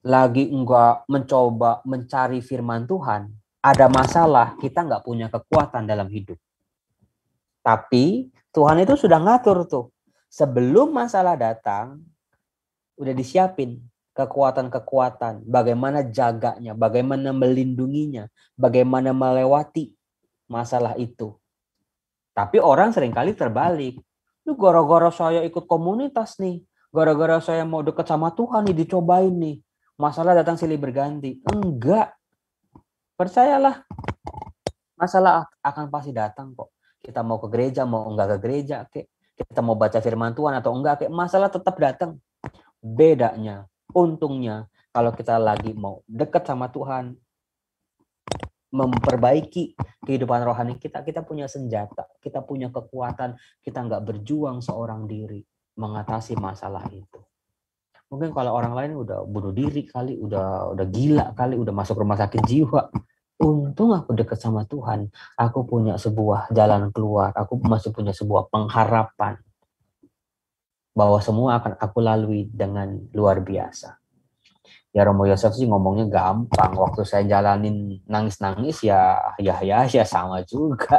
lagi enggak mencoba mencari firman Tuhan, ada masalah, kita enggak punya kekuatan dalam hidup. Tapi Tuhan itu sudah ngatur tuh. Sebelum masalah datang, udah disiapin kekuatan-kekuatan, bagaimana jaganya, bagaimana melindunginya, bagaimana melewati masalah itu. Tapi orang seringkali terbalik. Lu gara-gara saya ikut komunitas nih, gara-gara saya mau dekat sama Tuhan nih, dicobain nih, masalah datang silih berganti. Enggak. Percayalah, masalah akan pasti datang kok. Kita mau ke gereja, mau enggak ke gereja, kita mau baca firman Tuhan atau enggak, masalah tetap datang. Bedanya, untungnya, kalau kita lagi mau dekat sama Tuhan, memperbaiki kehidupan rohani kita punya senjata, kita punya kekuatan, kita nggak berjuang seorang diri mengatasi masalah itu. Mungkin kalau orang lain udah bunuh diri kali, udah gila kali, udah masuk rumah sakit jiwa. Untung aku dekat sama Tuhan, aku punya sebuah jalan keluar, aku masih punya sebuah pengharapan bahwa semua akan aku lalui dengan luar biasa. Ya Romo Yosef sih ngomongnya gampang. Waktu saya jalanin nangis-nangis ya sama juga.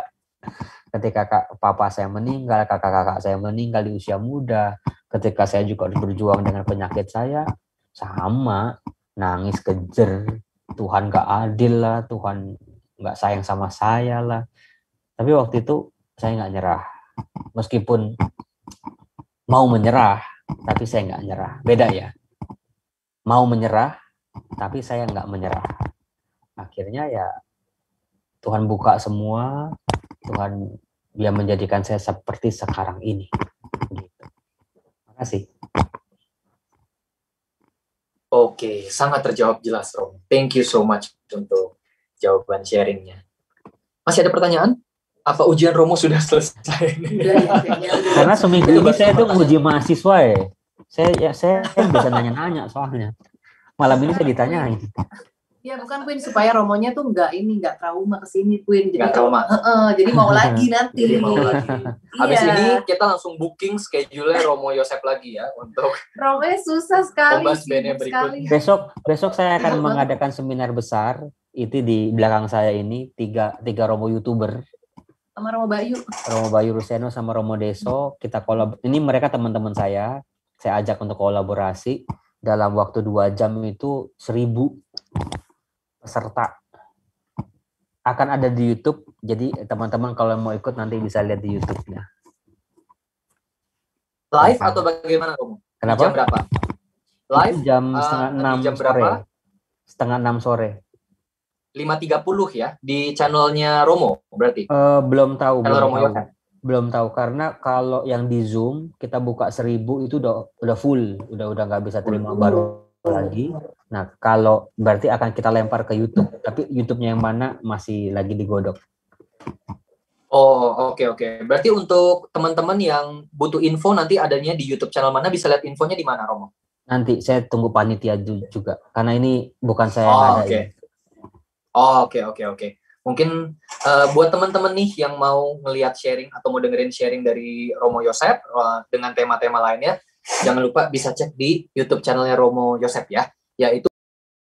Ketika papa saya meninggal, kakak-kakak saya meninggal di usia muda. Ketika saya juga berjuang dengan penyakit saya, sama. Nangis kejer. Tuhan gak adil lah, Tuhan gak sayang sama saya lah. Tapi waktu itu saya gak nyerah. Meskipun mau menyerah, tapi saya gak nyerah. Beda ya. Mau menyerah, tapi saya nggak menyerah. Akhirnya ya Tuhan buka semua, Tuhan dia menjadikan saya seperti sekarang ini. Gitu. Terima kasih. Oke, sangat terjawab jelas, Rom. Thank you so much untuk jawaban sharingnya. Masih ada pertanyaan? Apa ujian Romo sudah selesai? Karena seminggu ini saya tuh uji mahasiswa ya. Saya bisa nanya-nanya soalnya. Malam ini saya ditanyain. Ya bukan Queen, supaya Romonya tuh nggak trauma kesini Queen. Nggak trauma. Jadi mau lagi nanti. Jadi mau lagi. Habis ini kita langsung booking schedule-nya Romo Yosef lagi ya untuk Romonya susah sekali. Kombas BN berikut. Besok saya akan mengadakan seminar besar. Itu di belakang saya ini tiga Romo YouTuber. Sama Romo Bayu. Romo Bayu Ruseno sama Romo Deso. Kita ini mereka teman-teman saya. Saya ajak untuk kolaborasi. Dalam waktu 2 jam itu 1.000 peserta. Akan ada di YouTube. Jadi teman-teman kalau mau ikut nanti bisa lihat di YouTube-nya. Live atau bagaimana, Romo? Kenapa? Jam berapa? Live? Itu jam setengah 6 jam sore. Berapa? Setengah 6 sore. 5.30 ya? Di channelnya Romo berarti? Belum tahu. Belum tahu karena kalau yang di Zoom kita buka 1.000 itu udah full, udah nggak bisa terima baru lagi. Nah kalau berarti akan kita lempar ke YouTube, tapi YouTube-nya yang mana masih lagi digodok. Oh oke. Berarti untuk teman-teman yang butuh info nanti adanya di YouTube channel mana, bisa lihat infonya di mana, Romo? Nanti saya tunggu panitia juga karena ini bukan saya yang ada. Oke. Mungkin buat teman-teman nih yang mau ngelihat sharing atau mau dengerin sharing dari Romo Yosef dengan tema-tema lainnya, jangan lupa bisa cek di YouTube channelnya Romo Yosef ya, yaitu